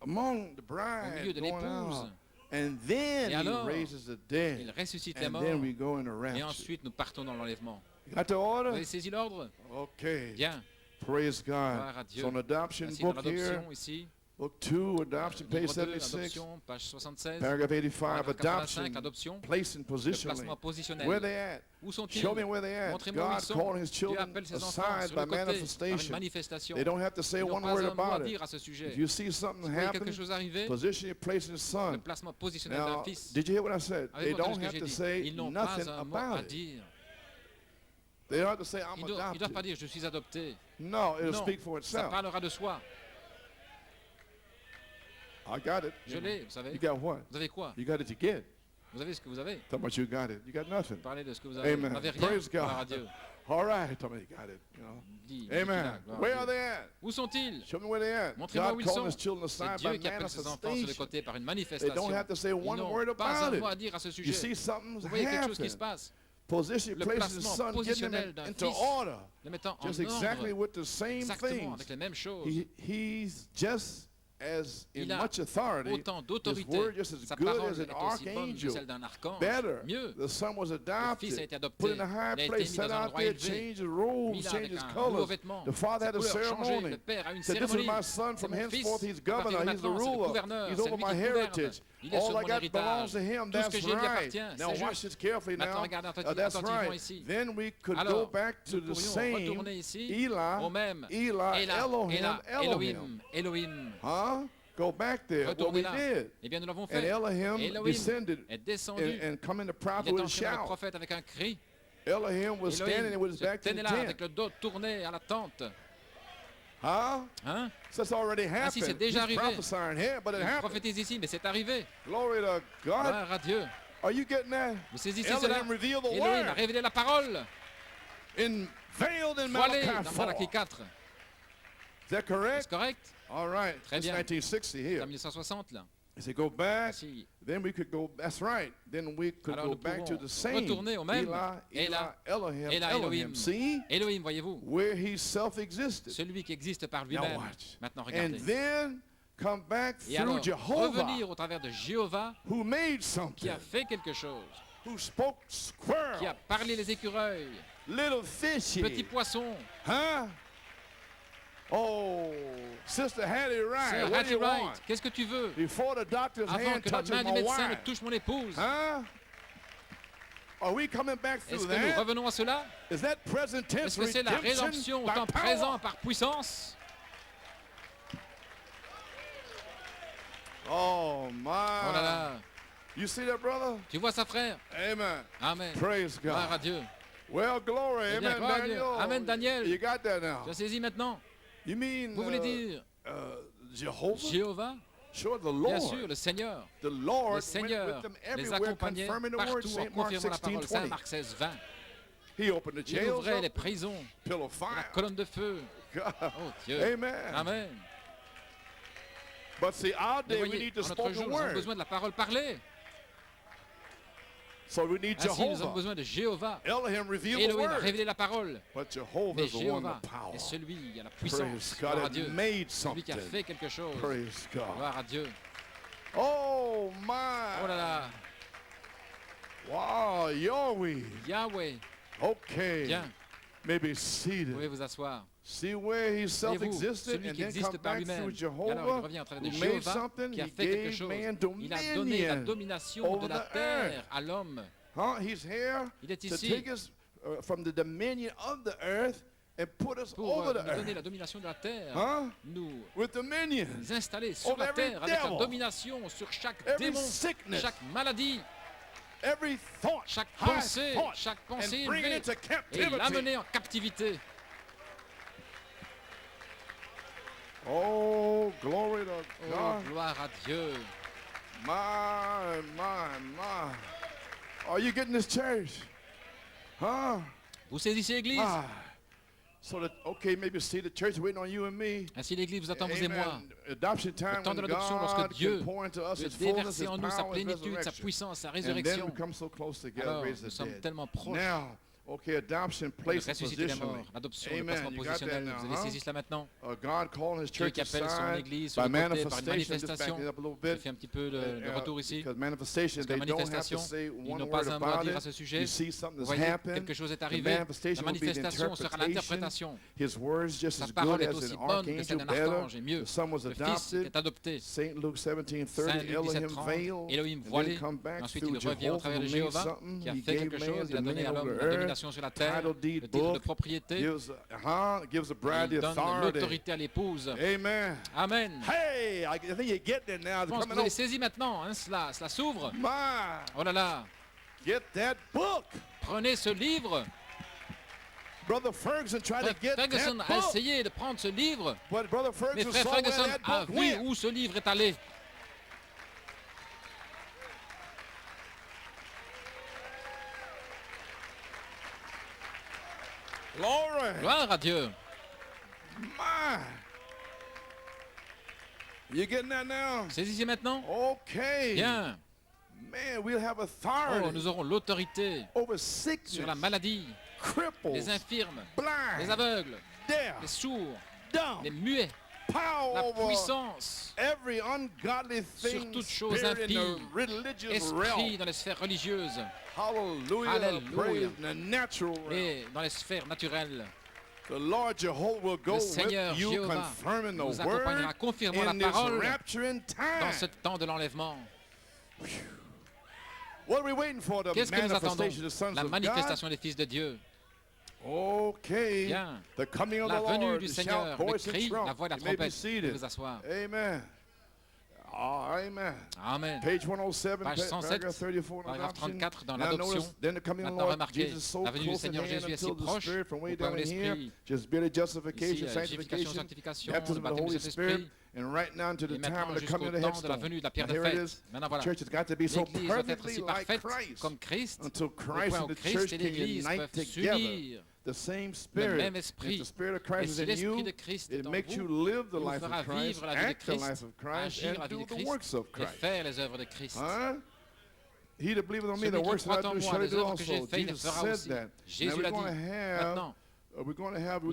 among the au bride milieu de going l'épouse. out. And then Et he alors, raises the Il dead. ressuscite les And morts. then we go in the Et rapture. ensuite, nous partons dans l'enlèvement. You got the Vous order? avez saisi l'ordre? Okay. Bien. Praise Gloire à God. Dieu. So an adoption Ainsi, dans book here, l'adoption ici, book 2, adoption, page livre 2, 76, adoption, page 76, paragraph 85, paragraphe 85, adoption, adoption, placing le positionally. placement positionnel. Where they at? Où sont-ils? Show me where they at. Montrez-moi où ils God sont. calling his Dieu children appelle ses enfants aside sur by le côté par une manifestation. manifestation. They don't have to say Ils n'ont one pas word un mot à about dire it. à ce sujet. If you see something Vous voyez quelque happen, chose arriver, position your place in the le sun. placement positionnel d'un Now, fils. did you hear what I said? They Avez-vous entendu don't ce que have j'ai to dit? say Ils n'ont nothing pas un mot à about it. dire. They don't have to say I'm Ils ne doivent pas adopted. dire je suis adopté. No, it'll Non, speak for ça itself. parlera de soi. I got it. Je l'ai, vous savez. You got what? Vous avez quoi? You got it, you get. Vous avez ce que vous avez. Talking about you got it. You got nothing. Parlez de ce que vous avez. Amen. Vous n'avez rien. Praise Gloire à God. Dieu. All right. Talking about you got it. You know. Dis, Amen. gloire à Where Dieu. are they at? Où sont-ils? Show me where they at. Montrez-moi où God ils calling sont. his children C'est aside Dieu by qui appelle ses enfants sur le manifestation. côté par une They manifestation. don't have to say one Ils n'ont word pas un about mot à it. dire à ce You sujet. see something's Vous voyez quelque chose qui se happening. passe. Position, Le places the placement son, getting positionnel them d'un into fils. order. Le mettant en Just exactly ordre. with the same Exactement, things. avec les mêmes choses. He's just as in Il a much authority. autant His d'autorité. word just as Sa good parole as an est aussi bonne que archangel. celle d'un archange. Better. Mieux. The son was Le fils a adopted, été adopté. put in a high Il a été place, mis set dans un out endroit there, élevé. changed his robes, Mis là changed avec his un nouveau colors. vêtement. The father had a Ses couleurs changées. ceremony. Le père a une Said, this is cérémonie. my son C'est from mon henceforth. fils. He's À partir governor. de He's the maintenant, c'est le ruler. gouverneur. He's C'est over lui my qui gouverne. heritage. Il est All sur I mon got héritage. belongs to him. Tout ce That's que j'ai lui right. appartient. Now C'est watch juste. this carefully Maintenant, now. regardez That's attentivement right. ici. Then we could go Alors, back to nous the pourrions same retourner ici Eli, au même. Eli, Ela, Elohim, Ela, Elohim. Elohim. Huh? Go back there. What Retournez we là. did. Eh bien, nous l'avons And fait. Elohim Elohim descended est descendu. and come in the Il prophet est with a entré dans le shout. prophète avec un cri. Elohim was standing Elohim with his se back to the tenait là avec tent. le dos tourné à la tente. Huh? Hein? So it's already Ainsi, c'est happened. déjà He's arrivé. prophesying here, but it Il happened. prophétise ici, mais c'est arrivé. Glory to God. Gloire à Dieu. Are you getting that? Vous saisissez cela? Elohim revealed the Elohim a word révélé la parole. veiled in Voilée Malachi dans 4. Malachie 4. Is that Est-ce correct? correct? All right. Très It's bien. 1960 C'est here. en 1960 là. As they go back, Ainsi, then we could go. That's right. Then we could alors go nous back to pouvons the same. retourner au même. Eli, Elohim, Ela, Elohim. Elohim. See Elohim, voyez-vous, where he self-existed. celui qui existe par Now lui-même. watch. Maintenant, And regardez. then come back Et through alors, Jehovah, revenir au travers de Jéhovah who made qui something, a fait quelque chose, who spoke squirrel, qui a parlé les écureuils, little fishy, petits poissons. huh? Oh, Sister Hattie Wright, Sir what do Hattie you Wright, want? qu'est-ce que tu veux? Before the doctor's Avant hand que la touches main du my médecin ne wife, touche mon épouse. huh? Are we coming back Est-ce through que nous that? revenons à cela? Is that present tense Est-ce que c'est la redemption rédemption au by temps power? présent par puissance? Oh my! Oh là là. You see that, brother? Tu vois ça, frère? Amen. Amen. Praise Gloire à God. Dieu. Well, glory. Eh bien, Amen, gloire à Dieu. Daniel. Amen, Daniel. You got that now. Tu as saisi maintenant? You mean Vous voulez dire Jehovah? Jéhovah? Sure, the Bien Lord. sûr, le Seigneur. The Lord Le went Seigneur with them les everywhere, accompagnait confirming the word. partout en St. Mark confirmant la parole. 16:20. Saint Marc 16, 20. He opened the Il jails ouvrait les up, prisons, pillar of la fire. colonne de feu. God. Oh Dieu. Amen. Amen. But see, our Mais day we voyez, need the en notre jour, spoken nous avons word. besoin de la parole parlée. So we need Ainsi, nous avons Jehovah. besoin de Jéhovah. Elohim revealed the Elohim a word. révélé la parole. But Jehovah Mais is the one Jéhovah with power. est celui qui a la Praise puissance. God. Gloire à It Dieu. made Celui qui a something. fait quelque chose. Praise God. Gloire à Dieu. Oh my. Oh là là. Wow, Yahweh. Yahweh. Okay. Bien. may be Vous seated. pouvez vous asseoir. See where he's Voyez-vous, self-existent celui and qui then existe come par back lui-même. through Et alors il Jehovah, revient en train de who made Jéhovah something, qui a he fait quelque gave chose. man Il a donné la dominion domination over de la the terre earth. à l'homme. Huh? He's here Il est to ici take us from the dominion of the earth and put us pour over the nous donner earth. la domination de la terre. Huh? Nous With dominion. installer sur Over la every terre avec la devil. domination sur chaque Every démon, sickness. chaque maladie, Every thought, chaque high pensée, thought, chaque pensée and bring it élevée into et captivity. l'amener en captivité. Oh, glory to Oh, God. gloire à Dieu. My. Are you getting this church? Huh? Vous saisissez l'église? Ah. So that, okay, maybe see the church waiting on you and me. Ainsi l'église vous attend, vous et moi. Amen. Adoption time, Le temps de when l'adoption, lorsque God Dieu can pour into us veut His fullness, déverser His en nous sa power, His plénitude, sa resurrection. puissance, sa And then résurrection. we come so close together, Alors, raise nous the sommes dead. tellement proches. Now, okay, adoption, De place and ressusciter les morts, positioning. l'adoption, le Amen. placement You got that positionnel. now, Vous avez huh? saisi cela maintenant? God calling His Dieu church qui appelle son aside église sur by le côté par une manifestation. Just manifestation. backing up a little Je bit. fais un petit peu le retour ici. Because manifestation, Parce que they don't have to manifestation, say ils one n'ont word pas un mot à about dire à it. ce sujet. You see something Vous that's voyez, happened. quelque chose est The arrivé. La manifestation will be the manifestation sera interpretation. l'interprétation. His words just Sa as parole good est as aussi an bonne que celle archangel, d'un better. archange et mieux. The Son was Le Fils qui adopted. est adopté. Saint Luke Saint 17:30, Luc Elohim 17:30, veiled, Elohim and voilé, then come back et ensuite through il revient au Jehovah travers de who made Jéhovah, something. qui a He fait gave quelque man chose, il a donné à dominion l'homme over la the domination sur la earth. terre, Title deed le titre de book propriété, gives the bride il the donne authority. l'autorité à l'épouse. Amen. Amen. Hey, I think you get there now. Je pense que Coming vous avez up. saisi maintenant, hein, cela s'ouvre. My, Oh là là, get that book. prenez ce livre. Brother Ferguson tried to get Ferguson that a book. essayé de prendre ce livre, But Brother mais Ferguson frère saw where Ferguson that a book vu went. où ce livre est allé. Glory. Gloire à Dieu. My. You getting that now? Saisissez maintenant. Okay. Bien. Man, we'll have Oh, authority nous aurons l'autorité over sickness, sur la maladie, cripples, les infirmes, blind, les aveugles, deaf, les sourds, dumb, les muets, power la over puissance, every ungodly sur thing, toute chose spirit in the impie, religious esprit realm. dans les sphères religieuses Hallelujah. Hallelujah. Praise in the natural realm. et dans les sphères naturelles. The Lord Jehovah will go Le Seigneur with you, Jéhovah confirming nous the accompagnera, word confirmant la in this parole rapturing dans ce time. temps de l'enlèvement. What are we waiting for? The Qu'est-ce que nous attendons? manifestation of the sons La of God. manifestation des fils de Dieu. Okay. Bien. The coming of La the venue Lord. du The Seigneur, shout, le voice, and cri, trump. la voix et la You may be trompette. seated. Vous asseoir. Amen. Amen. Amen. Page 107, Page 107, paragraph 34 in paragraphe adoption. 34 dans Now l'adoption. notice, then the coming of the Maintenant, Lord remarquez, Jesus so la venue du close in Seigneur hand Jésus est si until the proche, Spirit from way au point où down in here, l'Esprit, just barely justification, ici, justification, sanctification, sanctification, baptism le of the baptême Holy du Spirit, Saint-Esprit, and right now to the et time maintenant of the jusqu'au coming of the temps de la headstone. venue de la pierre Now de here it fête. is. Maintenant The voilà. church has got to be so L'Église doit être perfectly aussi like parfaite Christ comme Christ, until au Christ point and où the Christ church et can l'Église unite peuvent together. s'unir. The same Le Spirit. même If esprit. the Spirit of Et Christ is si in l'Esprit you, de Christ it est en makes you vous, live the il vous life fera of Christ, vivre la vie de act the Christ, life of Christ, agir la and vie do de the Christ works of et Christ. faire les œuvres de Christ. Huh? He that believeth on me, Celui the qui works that I croit en do moi, shall he les do œuvres que j'ai also. faites, il les Jesus fera said aussi. that. Now Jésus we're l'a going to dit. have, Maintenant, we nous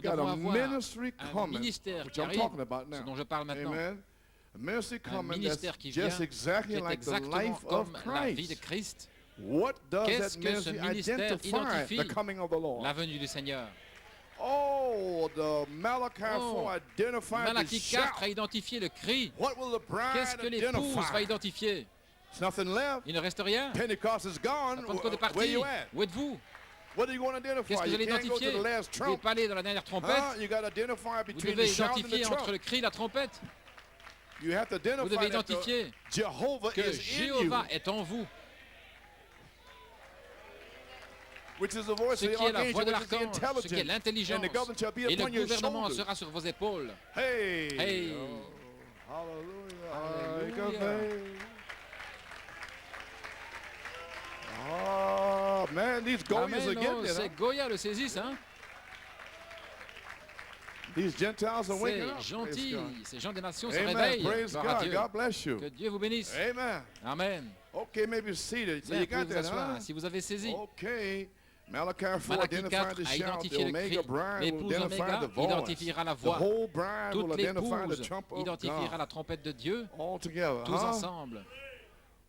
got devons a avoir ministry un coming, ministère which qui I'm arrive, talking about ce now. dont je parle maintenant. Amen. A ministry coming ministère that's qui just vient, exactly qui est like the exactement life of comme la vie de Christ. Christ, What does Qu'est-ce that que ce ministry ministère identify identifie? the coming of the Lord? la venue du Seigneur. Oh, the Malachi 4 identified the Malachi 4 a shout. identifié le cri. What will the Qu'est-ce bride que l'épouse va identify? identifier? There's nothing left. Il ne reste rien. Pentecost is gone. La Pentecôte est Where partie. you at? Où êtes-vous? What are you going to identify? Qu'est-ce que vous You allez can't go to identifier? the last Vous ne pouvez trump. pas aller dans la dernière trompette. You got to identify Vous between devez the shout and the identifier entre trump. le cri et la trompette. You have to Vous devez identify that identifier Jehovah que is in you, Jéhovah est en vous, which is the voice ce of the qui est la archangel, voix de which is the l'archange, ce qui est intelligence. l'intelligence. And the government shall be Et le upon your gouvernement shoulders. sera sur vos épaules. Hey. Hey. Oh, hallelujah. Hallelujah. Oh, man, these Goyas are Amen. getting Oh, it. ces Huh? Goya le saisissent, hein? These Gentiles are waking C'est up. Praise gentil. God. Ces gens des nations se Amen. réveillent. Praise Gloire à God. Dieu. God bless you. Que Dieu vous bénisse. Amen. Amen. Okay, maybe seated. So Bien, you vous pouvez got vous that, asseoir. huh? Si vous avez saisi, Okay. Malachi 4 Malachi identified 4 the a shout. The identifié le cri. Omega bride will L'épouse identify Oméga the voice. identifiera la The voix. whole bride will Toute identify the l'épouse trump of identifiera God. la trompette de Dieu, All together, tous huh? ensemble.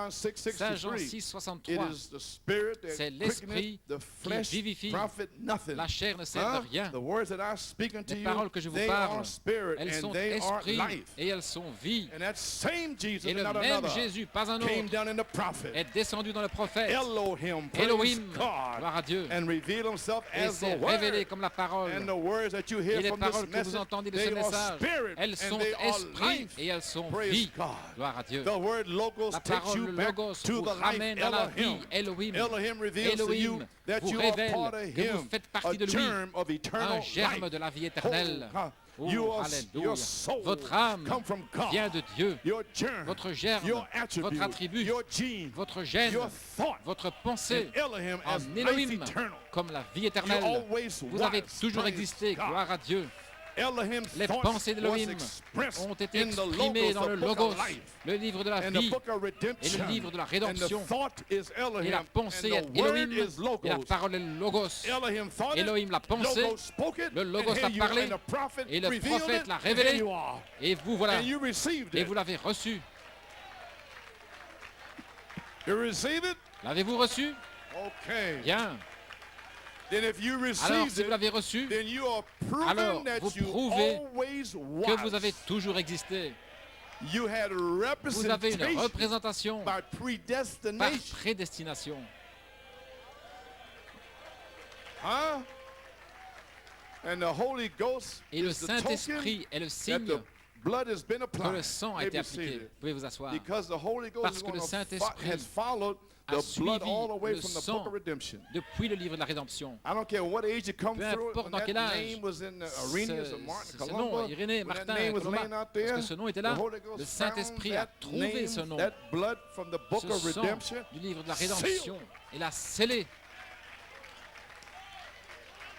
John 6, Saint Jean 63. 6, It 63. is the spirit that C'est l'esprit quickeneth, the qui flesh vivifie. profit nothing. La chair ne sert Huh? de rien. The words that I speak unto Les you, paroles que je vous they parle, are spirit elles and sont they are esprit life. et elles sont vie. And that same Jesus, Et le and not même another, Jésus, pas un came autre, down in the prophet. est descendu dans le prophète. Elohim, praise Elohim, God, gloire à Dieu. and revealed himself Et as s'est the word. révélé comme la parole. And the words that you Et hear les from paroles this que vous message entendez écouté de ce They are message. spirit Elles and sont they are esprit life. et elles sont Praise vie. God. Gloire à Dieu. The word logos La takes parole you back logos to vous the life ramène à la vie. Elohim. Elohim. Elohim reveals to you Elohim that vous you are révèle part of que vous him, faites a partie de lui. germ of eternal Un germe life. de la vie éternelle. Oh, Oh, your alléluia. soul Votre âme come from God. vient de Dieu. Your germ, Votre germe, your attribute, votre attribut, your gene, votre gène, your thought, votre pensée, and Elohim as en life Elohim, eternal. comme la vie You éternelle. always Vous avez was. toujours Praise existé. God. Gloire à Dieu. Elohim's Les thoughts pensées was d'Elohim expressed ont été in the exprimées logos, dans le the book Logos, of life, le livre de la and the vie, book of redemption. et le livre de la And the rédemption. thought is Elohim, Et la pensée and est the word Elohim, is et la logos. parole est Logos. Elohim thought it, Elohim l'a pensé, Logos spoke it, le Logos and here l'a you are, parlé, and the prophet et le revealed prophète it, l'a and révélé, here you are. et vous voilà, And you received et it. vous l'avez reçu. You receive it? L'avez-vous reçu? Okay. Bien. Then if you Alors, received si vous it, l'avez reçu, then you are alors proving that vous you prouvez always que vous avez was. toujours existé. You had Vous avez une representation représentation by par predestination. prédestination. Huh? And the Holy Ghost Et le is the token Saint-Esprit est le that signe the blood has been que applied. le sang a Maybe été you see appliqué. it. Vous pouvez vous asseoir. Because the Holy Ghost Parce is que le gonna Saint-Esprit has followed a the blood suivi all the way le from the sang book of redemption. depuis le livre de la rédemption. I don't care what age you come Peu through. importe When dans that quel âge, name was in Irenaeus or Martin ce nom, Columba, Irénée, when that Martin, name was Columba, laying out parce there, que ce nom était the là, Holy Ghost le found Saint-Esprit a that trouvé name, ce nom, that blood from the book ce of sang redemption. du livre de la rédemption, et l'a scellé.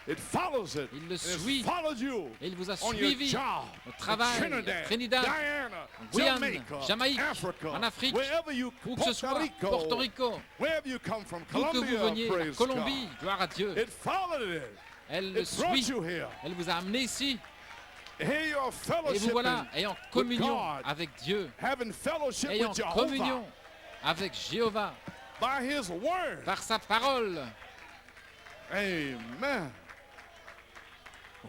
It follows it. Il le And suit. it follows you Et il vous a on your suivi job, au in travail, Trinidad, à Trinidad, Guyana, en Guyane, Jamaica, Jamaïque, Africa, en Afrique, wherever you, où que ce soit, Rico, Porto Rico, wherever you come from, d'où que vous Colombia, veniez, la praise Colombie, God. gloire à Dieu, It followed it. elle le It brought suit, you here. elle vous a amené ici, Here you are et vous fellowshipping voilà, ayant communion God, avec Dieu, having fellowship ayant with Jehovah communion avec Jéhovah, by His word. par sa parole. Amen.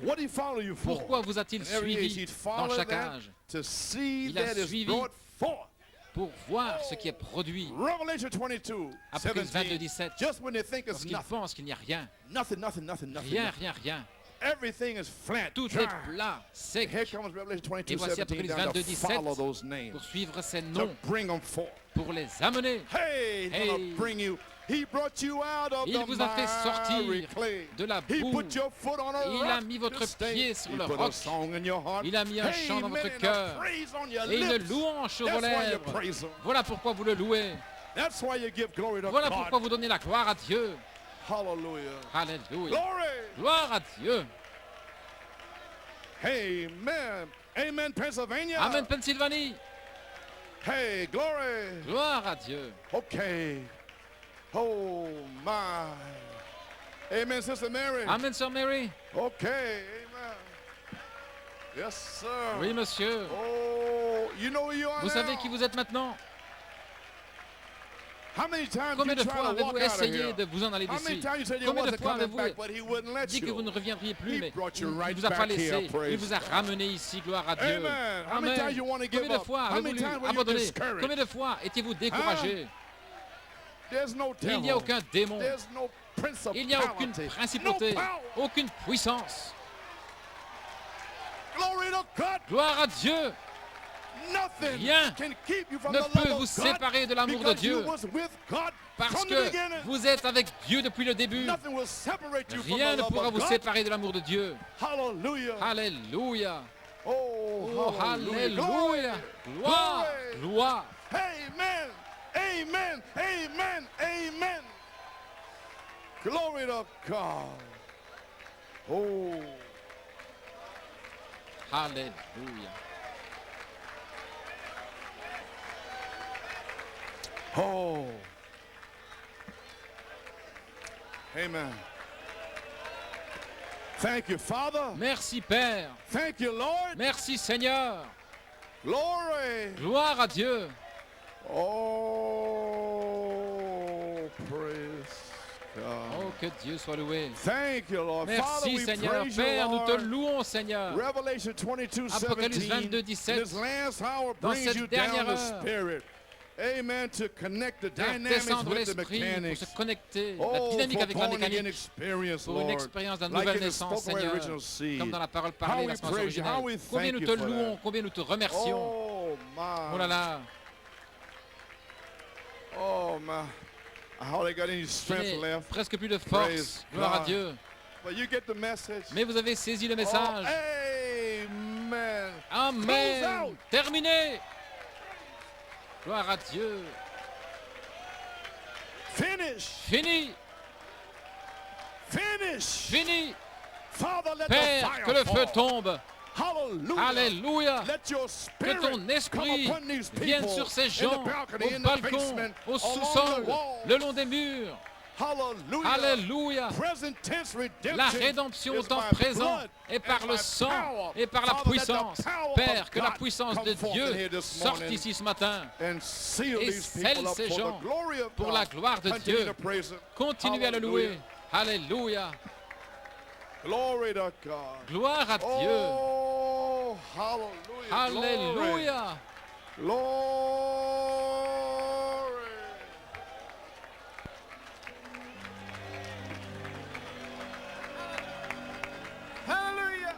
What did He follow you for? Pourquoi vous a-t-il In every age, suivi He'd dans follow chaque that âge? to see Il a that is suivi brought forth. Pour voir ce qui est produit. Revelation 22, Apocalypse 22, 17. 17. Just when they think of Parce qu'ils nothing, pensent qu'il n'y a rien. nothing, nothing, Rien, nothing. rien, rien. Everything is flat, Tout dry. est plat, sec. Here comes Revelation 22, Et voici 17 Apocalypse down 22, to 17 follow those names, pour suivre ces to noms, bring them forth. pour les amener. Hey, he's Hey. gonna bring you. He brought you out of Il the vous a fait sortir miry clay. de la He boue. put your foot on a Il a rock mis to votre stay. pied sur He le put a roc. song in your heart. Il a mis un chant dans votre cœur. praise on your Et une lips. louange sur vos That's why you lèvres. praise him. Voilà pourquoi vous le louez. That's why you give glory to Voilà God. pourquoi vous donnez la gloire à Dieu. Hallelujah. Alléluia. Glory. Gloire à Dieu. Amen. Amen, Pennsylvania. Amen, Pennsylvanie. Hey, glory. Gloire à Dieu. Okay. Oh, my. Amen, Sister Mary. Amen, Sœur Mary. Okay, amen. Yes, sir. Oui, monsieur. Oh, you know who you are Vous now? savez qui vous êtes maintenant? How many times Combien you de try fois to avez-vous walk out of essayé here? de vous en aller How many d'ici? times you said you Combien de wasn't fois coming avez-vous back, but he wouldn't let dit que you? vous ne reviendriez plus, He mais brought you il ne right vous a pas back laissé. here, praise Il vous a God. ramené ici, gloire à Dieu. Amen. How many Amen. times you want to give Combien de up? fois How avez-vous many voulu times were you abandonner? discouraged? Combien de fois étiez-vous découragé? There's no Il n'y a devil. aucun démon. There's no principality. Il n'y a aucune principauté, No power. aucune puissance. Glory to God. Gloire à Dieu. Nothing Rien can keep you from ne the peut love vous of God séparer de l'amour de because Dieu. you was with God Parce from the que beginning. vous êtes avec Dieu depuis le début. Nothing will separate you from Rien the ne love pourra of vous God. séparer de l'amour de Dieu. Hallelujah. Alléluia. Oh, Oh, hallelujah. alléluia. Gloire. Glory. Gloire. Amen. Amen. Amen. Amen. Glory to God. Oh. Alléluia. Oh. Amen. Thank you, Father. Merci Père. Thank you, Lord. Merci Seigneur. Glory. Gloire à Dieu. Oh, praise God. Oh, que Dieu soit loué. Thank you, Lord. Father, Merci we Seigneur. praise you, Père, nous te Lord. louons Seigneur. Revelation 22, Apocalypse 17. 22, 17. This last hour Dans brings cette you dernière down the heure, Spirit. Amen. To connect the Faire dynamics descendre with the l'esprit pour mechanics. se connecter, la Oh, dynamique for avec la born again mécanique, experience, pour une Lord. expérience de la Like nouvelle in the naissance, spoken word Seigneur, original seed. comme dans la parole How parlée, we la semence praise you, how originelle. we Combien thank nous you te for louons, that. combien nous te remercions. Oh my. Oh là là, Oh my. I hardly got any je strength n'ai left. presque plus de Praise force. Gloire à God. Dieu. But you get the message. Mais vous avez saisi le Oh, message. amen. Close Amen. out. Terminé. Gloire à Dieu. Finish. Fini. Finish. Fini. Father, let the Père, fire que le feu fall. tombe. Hallelujah. Alléluia. Let your Que spirit ton come esprit upon these vienne people sur ces in gens, the balcony, au in the balcon, basement, au along sous-sol, the walls. le long des murs. Hallelujah. Alléluia. Present tense redemption La rédemption au is temps by présent blood et par and le by sang power. et par la Father, let the puissance. power Père, of que la God puissance come de forth in Dieu here this sorte morning ici ce matin and seal et these people scelle up ces for gens the glory of pour God. la gloire de Continue Dieu. to praise Him. Continuez à le louer. Alléluia. Glory to God. Gloire à Dieu. Oh, hallelujah. Alléluia. Glory. Hallelujah.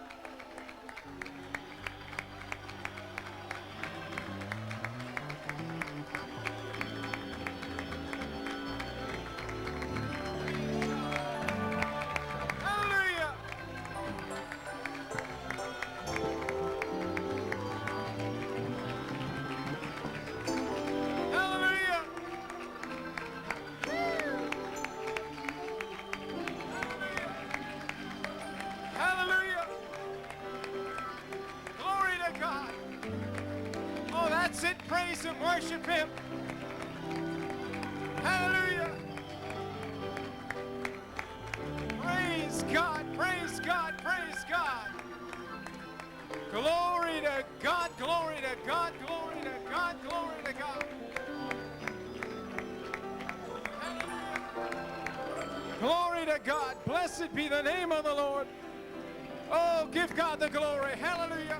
Hallelujah. Hallelujah. Hallelujah. Glory to God. Oh, that's it. Praise Him. Worship Him. Hallelujah. Praise God. Praise God. Praise God. Glory to God. Glory to God. Glory to God. Glory to God. Hallelujah. Glory to God. Blessed be the name of the Lord. Oh, give God the glory. Hallelujah.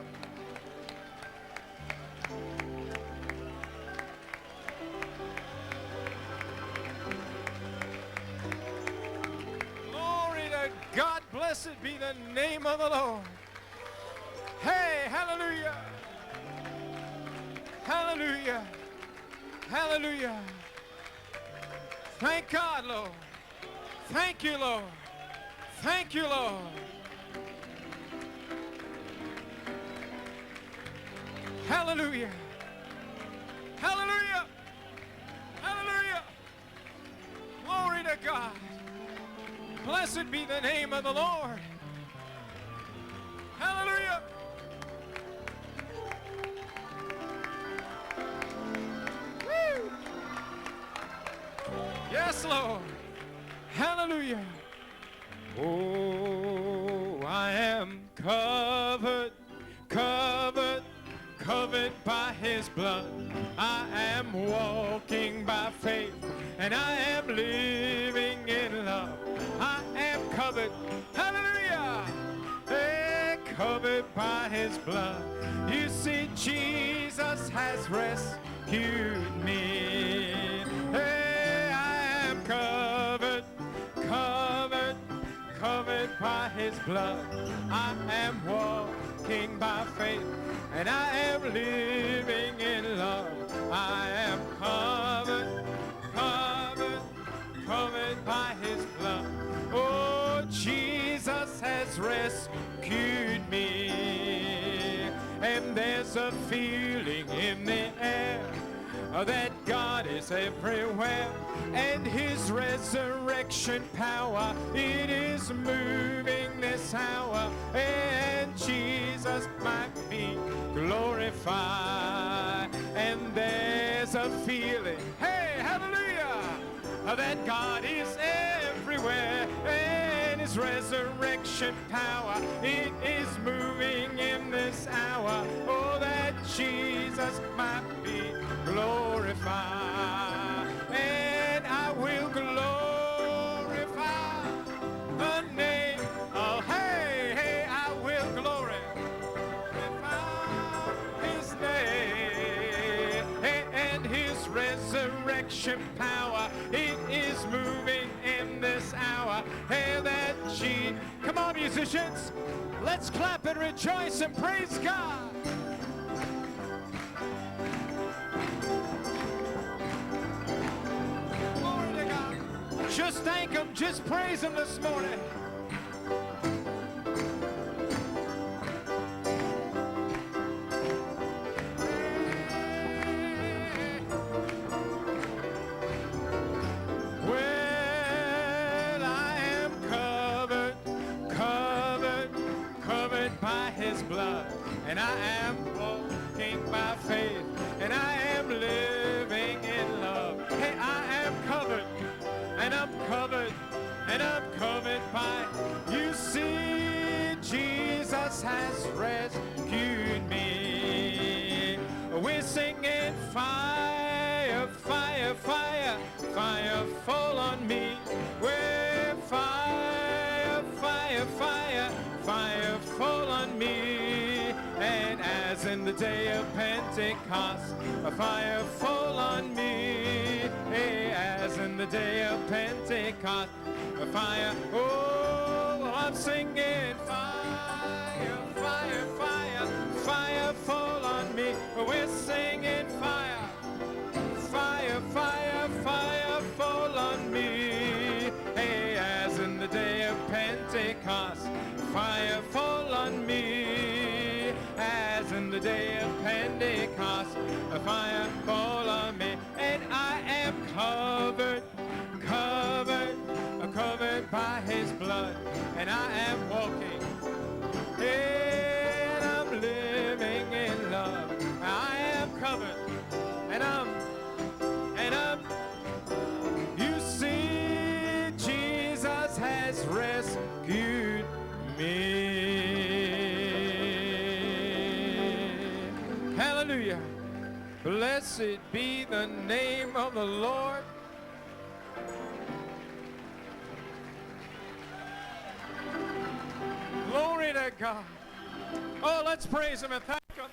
Glory to God. Blessed be the name of the Lord. Hey, hallelujah. Hallelujah. Hallelujah. Thank God, Lord. Thank you, Lord. Thank you, Lord. Hallelujah. Hallelujah. Hallelujah. Glory to God. Blessed be the name of the Lord. Hallelujah. Woo. Yes, Lord. Hallelujah. Oh, I am covered, covered, covered by His blood. I am walking by faith, and I am living in love. I am covered, hallelujah, hey, covered by His blood. You see, Jesus has rescued me. Hey, I am covered, covered, covered by His blood. I am walking by faith, and I am living in love. I am covered, covered, covered by His blood. Oh, Jesus has rescued me. And there's a feeling in the air that God is everywhere, and His resurrection power, it is moving this hour, and Jesus might be glorified. And there's a feeling, hey, hallelujah, that God is everywhere, and His resurrection power, it is moving in this hour. Oh, that Jesus might be glorified, and I will glorify the name of, hey, hey, I will glorify His name, and His resurrection Hey, that G. Come on, musicians. Let's clap and rejoice and praise God. Glory to God. Just thank Him. Just praise Him this morning. Blood, and I am walking by faith, and I am living in love. Hey, I am covered, and I'm covered, and I'm covered by, you see, Jesus has rescued me. We're singing fire, fire, fire, fire fall on me. We're fire, fire, fire, fire fall on me. And as in the day of Pentecost, a fire fall on me. Hey, as in the day of Pentecost, a fire. Oh, I'm singing fire, fire, fire, fire fall on me. We're singing fire, fire, fire, fire fall on me. Hey, as in the day of Pentecost, fire fall on me. As in the day of Pentecost, a fire fall on me. And I am covered, covered, covered by His blood. And I am walking, and I'm living in love. I am covered, and I'm, you see, Jesus has rescued me. Hallelujah. Blessed be the name of the Lord. Glory to God. Oh, let's praise Him and thank Him.